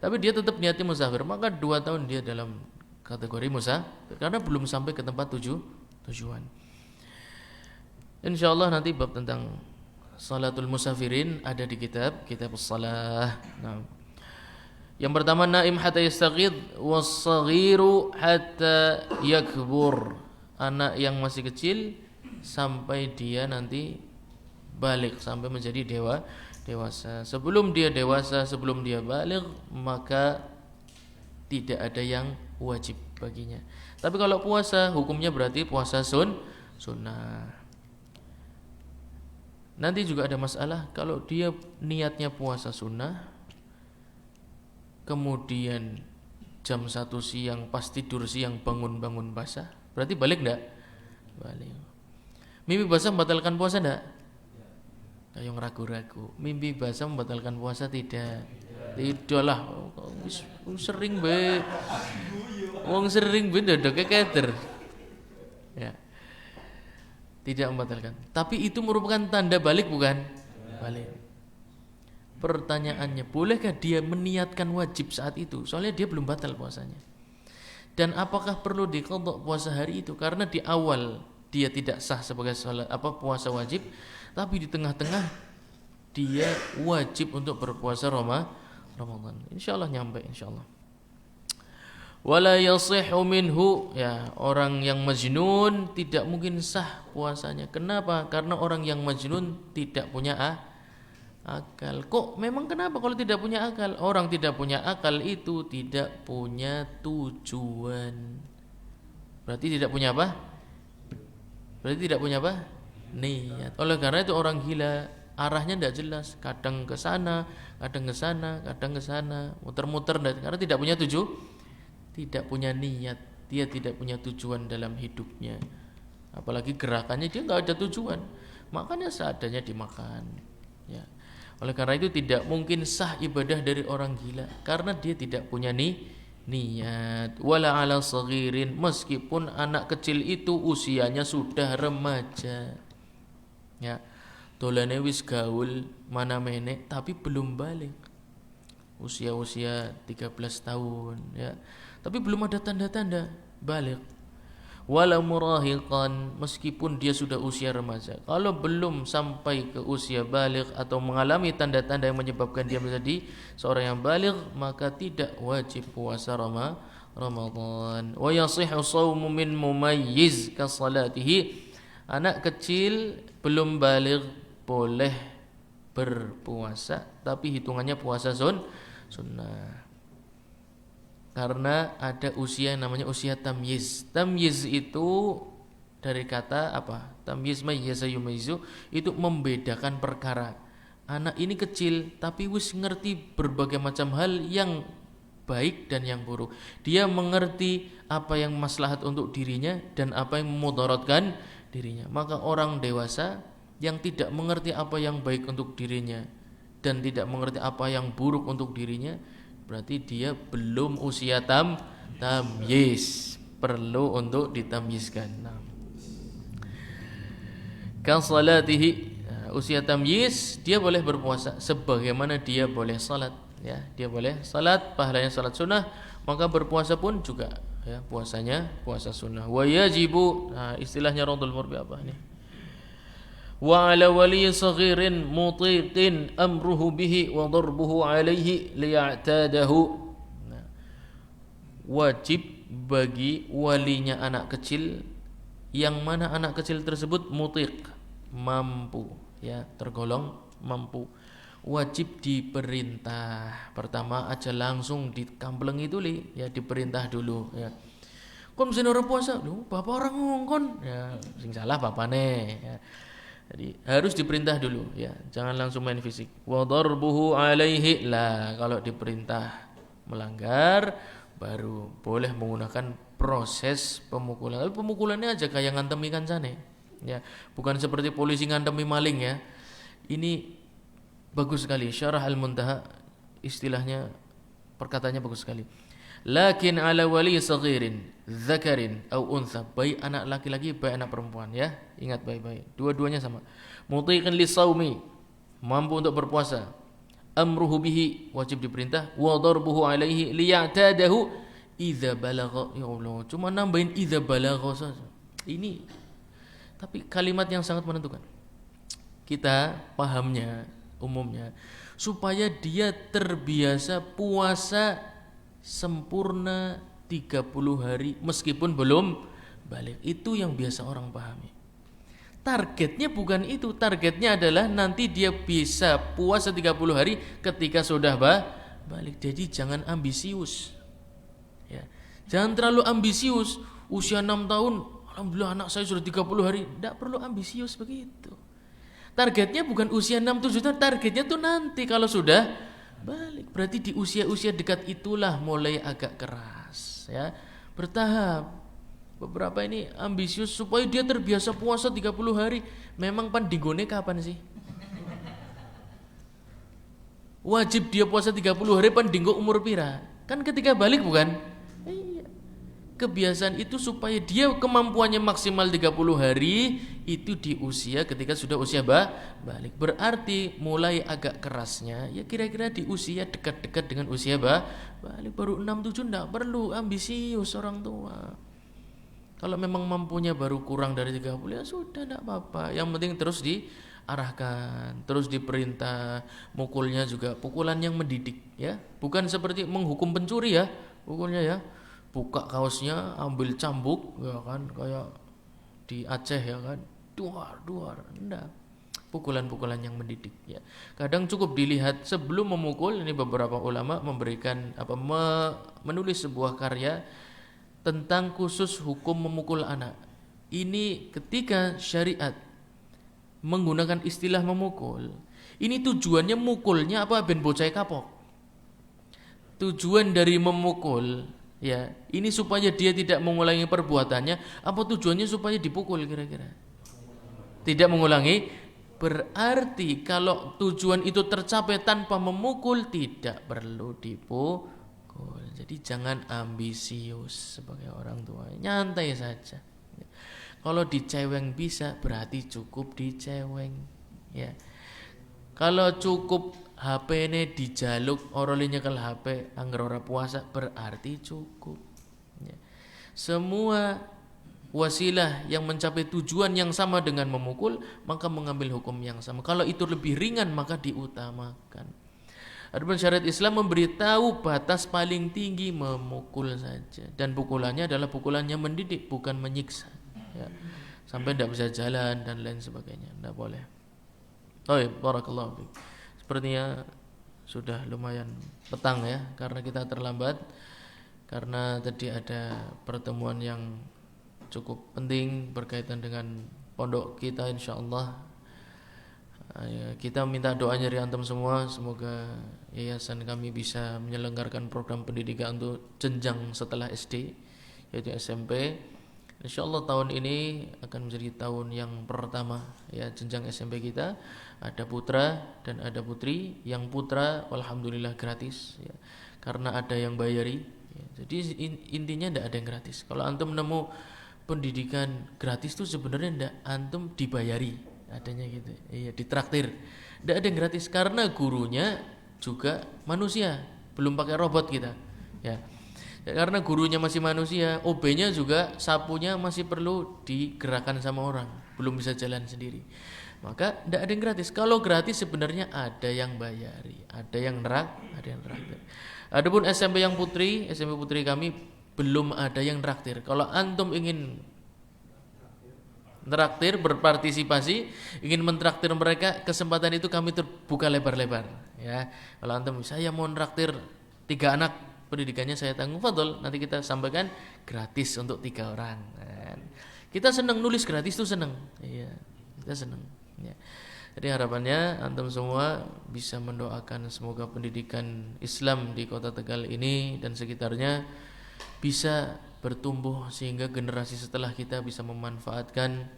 [SPEAKER 1] Tapi dia tetap niatnya musafir, maka 2 tahun dia dalam kategori musafir karena belum sampai ke tempat tujuan. Insyaallah nanti bab tentang salatul musafirin ada di kitab salah. Nah. Yang pertama, naim hatta yastaghid was-saghiru hatta yakbur. Anak yang masih kecil sampai dia nanti balik, sampai menjadi dewasa. Sebelum dia dewasa, sebelum dia balik, maka tidak ada yang wajib baginya. Tapi kalau puasa, hukumnya berarti puasa sunnah. Nanti juga ada masalah kalau dia niatnya puasa sunnah, kemudian jam 1 siang pas tidur siang bangun basah, berarti balik enggak? Balik. Mimpi basah membatalkan puasa enggak? Yang ragu-ragu. Mimpi basah membatalkan puasa tidak? Tidaklah. Sering be. Wong sering be ndodok keketer. Ya. Tidak membatalkan. Tapi itu merupakan tanda balik bukan? Balik. Pertanyaannya, bolehkah dia meniatkan wajib saat itu? Soalnya dia belum batal puasanya. Dan apakah perlu diqadha puasa hari itu? Karena di awal dia tidak sah sebagai puasa wajib, tapi di tengah-tengah dia wajib untuk berpuasa Ramadan. Insyaallah nyampe insyaallah. Wala yasihhu minhu, ya, orang yang majnun tidak mungkin sah puasanya. Kenapa? Karena orang yang majnun tidak punya akal. Kok memang kenapa kalau tidak punya akal? Orang tidak punya akal itu tidak punya tujuan. Berarti tidak punya apa? Niat. Oleh karena itu orang gila arahnya tidak jelas, kadang ke sana, kadang ke sana, muter-muter karena tidak punya tidak punya niat. Dia tidak punya tujuan dalam hidupnya. Apalagi gerakannya dia enggak ada tujuan. Makanya seadanya dimakan. Ya. Oleh karena itu tidak mungkin sah ibadah dari orang gila karena dia tidak punya niat. Wala ala saghirin, meskipun anak kecil itu usianya sudah remaja. Ya. Dolane wis gaul mana menek tapi belum balik. Usia 13 tahun, ya. Tapi belum ada tanda-tanda balik. Wala murahiqan, meskipun dia sudah usia remaja, kalau belum sampai ke usia baligh atau mengalami tanda-tanda yang menyebabkan dia menjadi seorang yang baligh, maka tidak wajib puasa Ramadan. Wa yasihhu shaumu min mumayyiz ka salatihi. Anak kecil belum baligh boleh berpuasa, tapi hitungannya puasa sunnah. Karena ada usia yang namanya usia tamyiz. Tamyiz itu dari kata apa? Tamyiz mayyaza yumayyizu, itu membedakan perkara. Anak ini kecil tapi wis ngerti berbagai macam hal yang baik dan yang buruk. Dia mengerti apa yang maslahat untuk dirinya dan apa yang memudaratkan dirinya. Maka orang dewasa yang tidak mengerti apa yang baik untuk dirinya dan tidak mengerti apa yang buruk untuk dirinya, berarti dia belum usia tamyiz, perlu untuk ditamyizkan. Kan salatihi, usia tamyiz dia boleh berpuasa sebagaimana dia boleh salat, ya. Dia boleh salat, pahalanya salat sunnah, maka berpuasa pun juga, ya, puasanya puasa sunnah. Wa yajibu, istilahnya Raudhul Murbi apa nih? Wa ala wali saghirin mutiqin amruhu bihi wa darbuhu alaihi liya'tadahu. Wajib bagi walinya anak kecil yang mana anak kecil tersebut mutiq, mampu, ya, tergolong mampu, wajib diperintah. Pertama aja langsung dikamplengi dulu, ya, diperintah dulu, ya. Kon mesti ora puasa. Lho, bapak orang ngongkon. Ya, sing salah bapane ya. Jadi harus diperintah dulu ya, jangan langsung main fisik. Wa darbuhu alaihi lah, kalau diperintah melanggar baru boleh menggunakan proses pemukulan. Tapi pemukulannya aja kayak ngantemi kancane. Ya, bukan seperti polisi ngantemi maling ya. Ini bagus sekali Syarah Al-Muntaha, istilahnya perkataannya bagus sekali. Lakin ala wali saghirin dzakarin au untha, baik anak laki-laki baik anak perempuan ya. Ingat baik-baik, dua-duanya sama. Mutiqin lisaumi, mampu untuk berpuasa. Amruhu bihi, wajib diperintah. Wa darbuhu alaihi liya'tadahu idza balagha. Ya Allah, cuma nambahin idza balagha saja. Ini tapi kalimat yang sangat menentukan. Kita pahamnya umumnya supaya dia terbiasa puasa sempurna 30 hari meskipun belum balik. Itu yang biasa orang pahami. Targetnya bukan itu. Targetnya adalah nanti dia bisa puasa 30 hari ketika sudah balik. Jadi jangan ambisius ya. Jangan terlalu ambisius. Usia 6 tahun alhamdulillah anak saya sudah 30 hari. Tidak perlu ambisius begitu. Targetnya bukan usia 6-7 tahun. Targetnya tuh nanti kalau sudah balik. Berarti di usia-usia dekat itulah mulai agak keras ya. Bertahap. Beberapa ini ambisius supaya dia terbiasa puasa 30 hari. Memang pandinggone kapan sih? Wajib dia puasa 30 hari pandinggo umur pira? Kan ketika balik bukan? Iya. Kebiasaan itu supaya dia kemampuannya maksimal 30 hari itu di usia ketika sudah usia balik. Berarti mulai agak kerasnya ya kira-kira di usia dekat-dekat dengan usia balik. Baru 6-7 enggak perlu ambisius orang tua. Kalau memang mampunya baru kurang dari 30 ya sudah enggak apa-apa. Yang penting terus diarahkan, terus diperintah. Mukulnya juga pukulan yang mendidik ya. Bukan seperti menghukum pencuri ya pukulnya ya. Buka kaosnya, ambil cambuk ya kan, kayak di Aceh ya kan. Duar, enggak. Pukulan-pukulan yang mendidik ya. Kadang cukup dilihat sebelum memukul. Ini beberapa ulama memberikan menulis sebuah karya tentang khusus hukum memukul anak. Ini ketika syariat menggunakan istilah memukul, ini tujuannya mukulnya apa ben bocah kapok. Tujuan dari memukul ya, ini supaya dia tidak mengulangi perbuatannya, apa tujuannya supaya dipukul kira-kira? Tidak mengulangi. Berarti kalau tujuan itu tercapai tanpa memukul tidak perlu dipukul. Jadi jangan ambisius sebagai orang tua, nyantai saja. Kalau diceweng bisa, berarti cukup diceweng ya. Kalau cukup HP ini dijaluk orolnya nyekel HP angger ora puasa, berarti cukup ya. Semua wasilah yang mencapai tujuan yang sama dengan memukul, maka mengambil hukum yang sama. Kalau itu lebih ringan maka diutamakan. Adapun syariat Islam memberitahu batas paling tinggi memukul saja, dan pukulannya adalah pukulan yang mendidik, bukan menyiksa ya. Sampai tidak bisa jalan dan lain sebagainya, tidak boleh. Oh ya, barakallahu fiik. Sepertinya sudah lumayan petang ya, karena kita terlambat, karena tadi ada pertemuan yang cukup penting berkaitan dengan pondok kita insyaallah. Kita minta doanya dari antum semua, semoga yayasan kami bisa menyelenggarakan program pendidikan untuk jenjang setelah SD, yaitu SMP. Insyaallah tahun ini akan menjadi tahun yang pertama ya jenjang SMP kita. Ada putra dan ada putri. Yang putra alhamdulillah gratis ya, karena ada yang bayari ya. Jadi intinya tidak ada yang gratis. Kalau antum nemu pendidikan gratis tuh sebenarnya tidak, antum dibayari. Adanya gitu, iya ditraktir. Tidak ada yang gratis karena gurunya juga manusia, belum pakai robot kita, ya. Karena gurunya masih manusia, OB-nya juga sapunya masih perlu digerakkan sama orang, belum bisa jalan sendiri. Maka tidak ada yang gratis. Kalau gratis sebenarnya ada yang bayari, ada yang traktir. Adapun SMP yang putri, SMP putri kami belum ada yang traktir. Kalau antum ingin traktir, berpartisipasi, ingin mentraktir mereka, kesempatan itu kami terbuka lebar-lebar ya. Kalau antum saya mau traktir 3 anak pendidikannya saya tanggung. Fadol, nanti kita sampaikan gratis untuk 3 orang. Kita senang nulis gratis tuh senang. Iya, kita senang. Ya. Jadi harapannya antum semua bisa mendoakan semoga pendidikan Islam di Kota Tegal ini dan sekitarnya bisa bertumbuh sehingga generasi setelah kita bisa memanfaatkan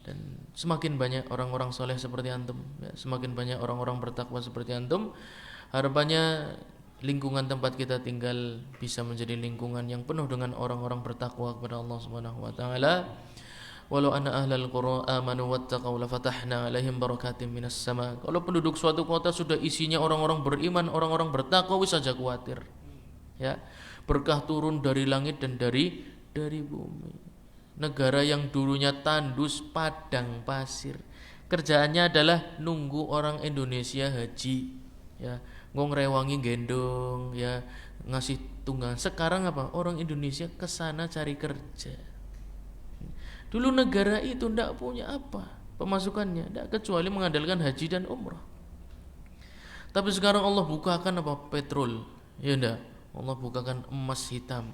[SPEAKER 1] dan semakin banyak orang-orang soleh seperti antum, ya, semakin banyak orang-orang bertakwa seperti antum. Harapannya lingkungan tempat kita tinggal bisa menjadi lingkungan yang penuh dengan orang-orang bertakwa kepada Allah Subhanahu wa taala. Walau anna ahlal qura amanu wattaqau lafatahna alaihim barakatim minas sama. Kalau penduduk suatu kota sudah isinya orang-orang beriman, orang-orang bertakwa, wis saja khawatir. Ya, berkah turun dari langit dan dari bumi. Negara yang dulunya tandus padang pasir, kerjaannya adalah nunggu orang Indonesia haji. Ya, ngrewangi gendong, ya, ngasih tunggangan. Sekarang apa? Orang Indonesia ke sana cari kerja. Dulu negara itu tidak punya apa pemasukannya, tidak kecuali mengandalkan haji dan umrah. Tapi sekarang Allah bukakan apa? Petrol, ya enggak? Allah bukakan emas hitam.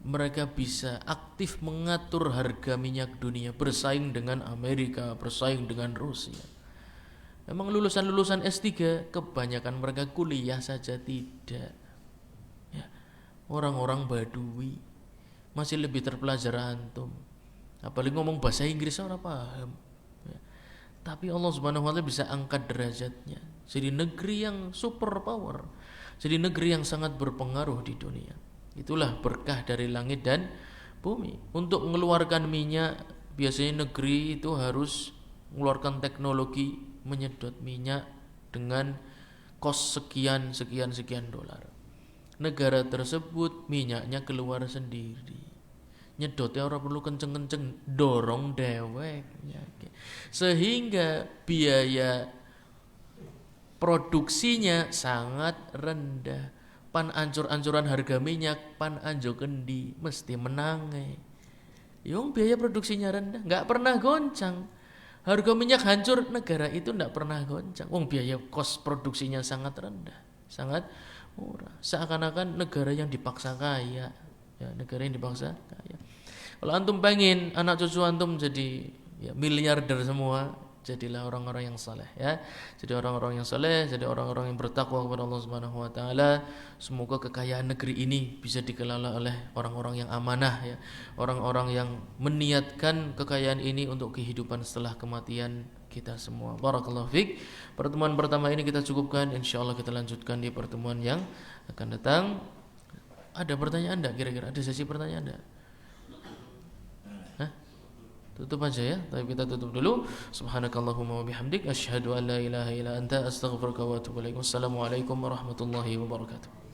[SPEAKER 1] Mereka bisa aktif mengatur harga minyak dunia, bersaing dengan Amerika, bersaing dengan Rusia. Memang lulusan-lulusan S3 kebanyakan mereka kuliah saja tidak. Ya, orang-orang Badui masih lebih terpelajar antum. Apalagi ngomong bahasa Inggris orang paham. Ya. Tapi Allah Subhanahu wa taala bisa angkat derajatnya. Jadi negeri yang super power. Jadi negeri yang sangat berpengaruh di dunia. Itulah berkah dari langit dan bumi. Untuk mengeluarkan minyak, biasanya negeri itu harus mengeluarkan teknologi menyedot minyak dengan kos sekian dolar. Negara tersebut minyaknya keluar sendiri. Nyedotnya orang perlu kenceng-kenceng, dorong dewek. Sehingga biaya produksinya sangat rendah. Pan ancur-ancuran harga minyak, pan anjo kendi mesti menange. Yung biaya produksinya rendah, nggak pernah goncang. Harga minyak hancur, negara itu nggak pernah goncang. Wong biaya kos produksinya sangat rendah, sangat murah. Seakan-akan negara yang dipaksa kaya, ya, negara yang dipaksa kaya. Kalau antum pengen anak cucu antum jadi ya, miliarder semua, jadilah orang-orang yang saleh, ya. Jadi orang-orang yang saleh, jadi orang-orang yang bertakwa kepada Allah Subhanahu wa taala. Semoga kekayaan negeri ini bisa dikelola oleh orang-orang yang amanah, ya. Orang-orang yang meniatkan kekayaan ini untuk kehidupan setelah kematian kita semua. Barakallahu fiik. Pertemuan pertama ini kita cukupkan, insyaallah kita lanjutkan di pertemuan yang akan datang. Ada pertanyaan enggak kira-kira? Ada sesi pertanyaan enggak? Tutup aja ya. Tapi kita tutup dulu. Subhanakallahumma wa bihamdik asyhadu an la ilaha illa anta astaghfiruka wa atubu ilaik. Wassalamualaikum warahmatullahi wabarakatuh.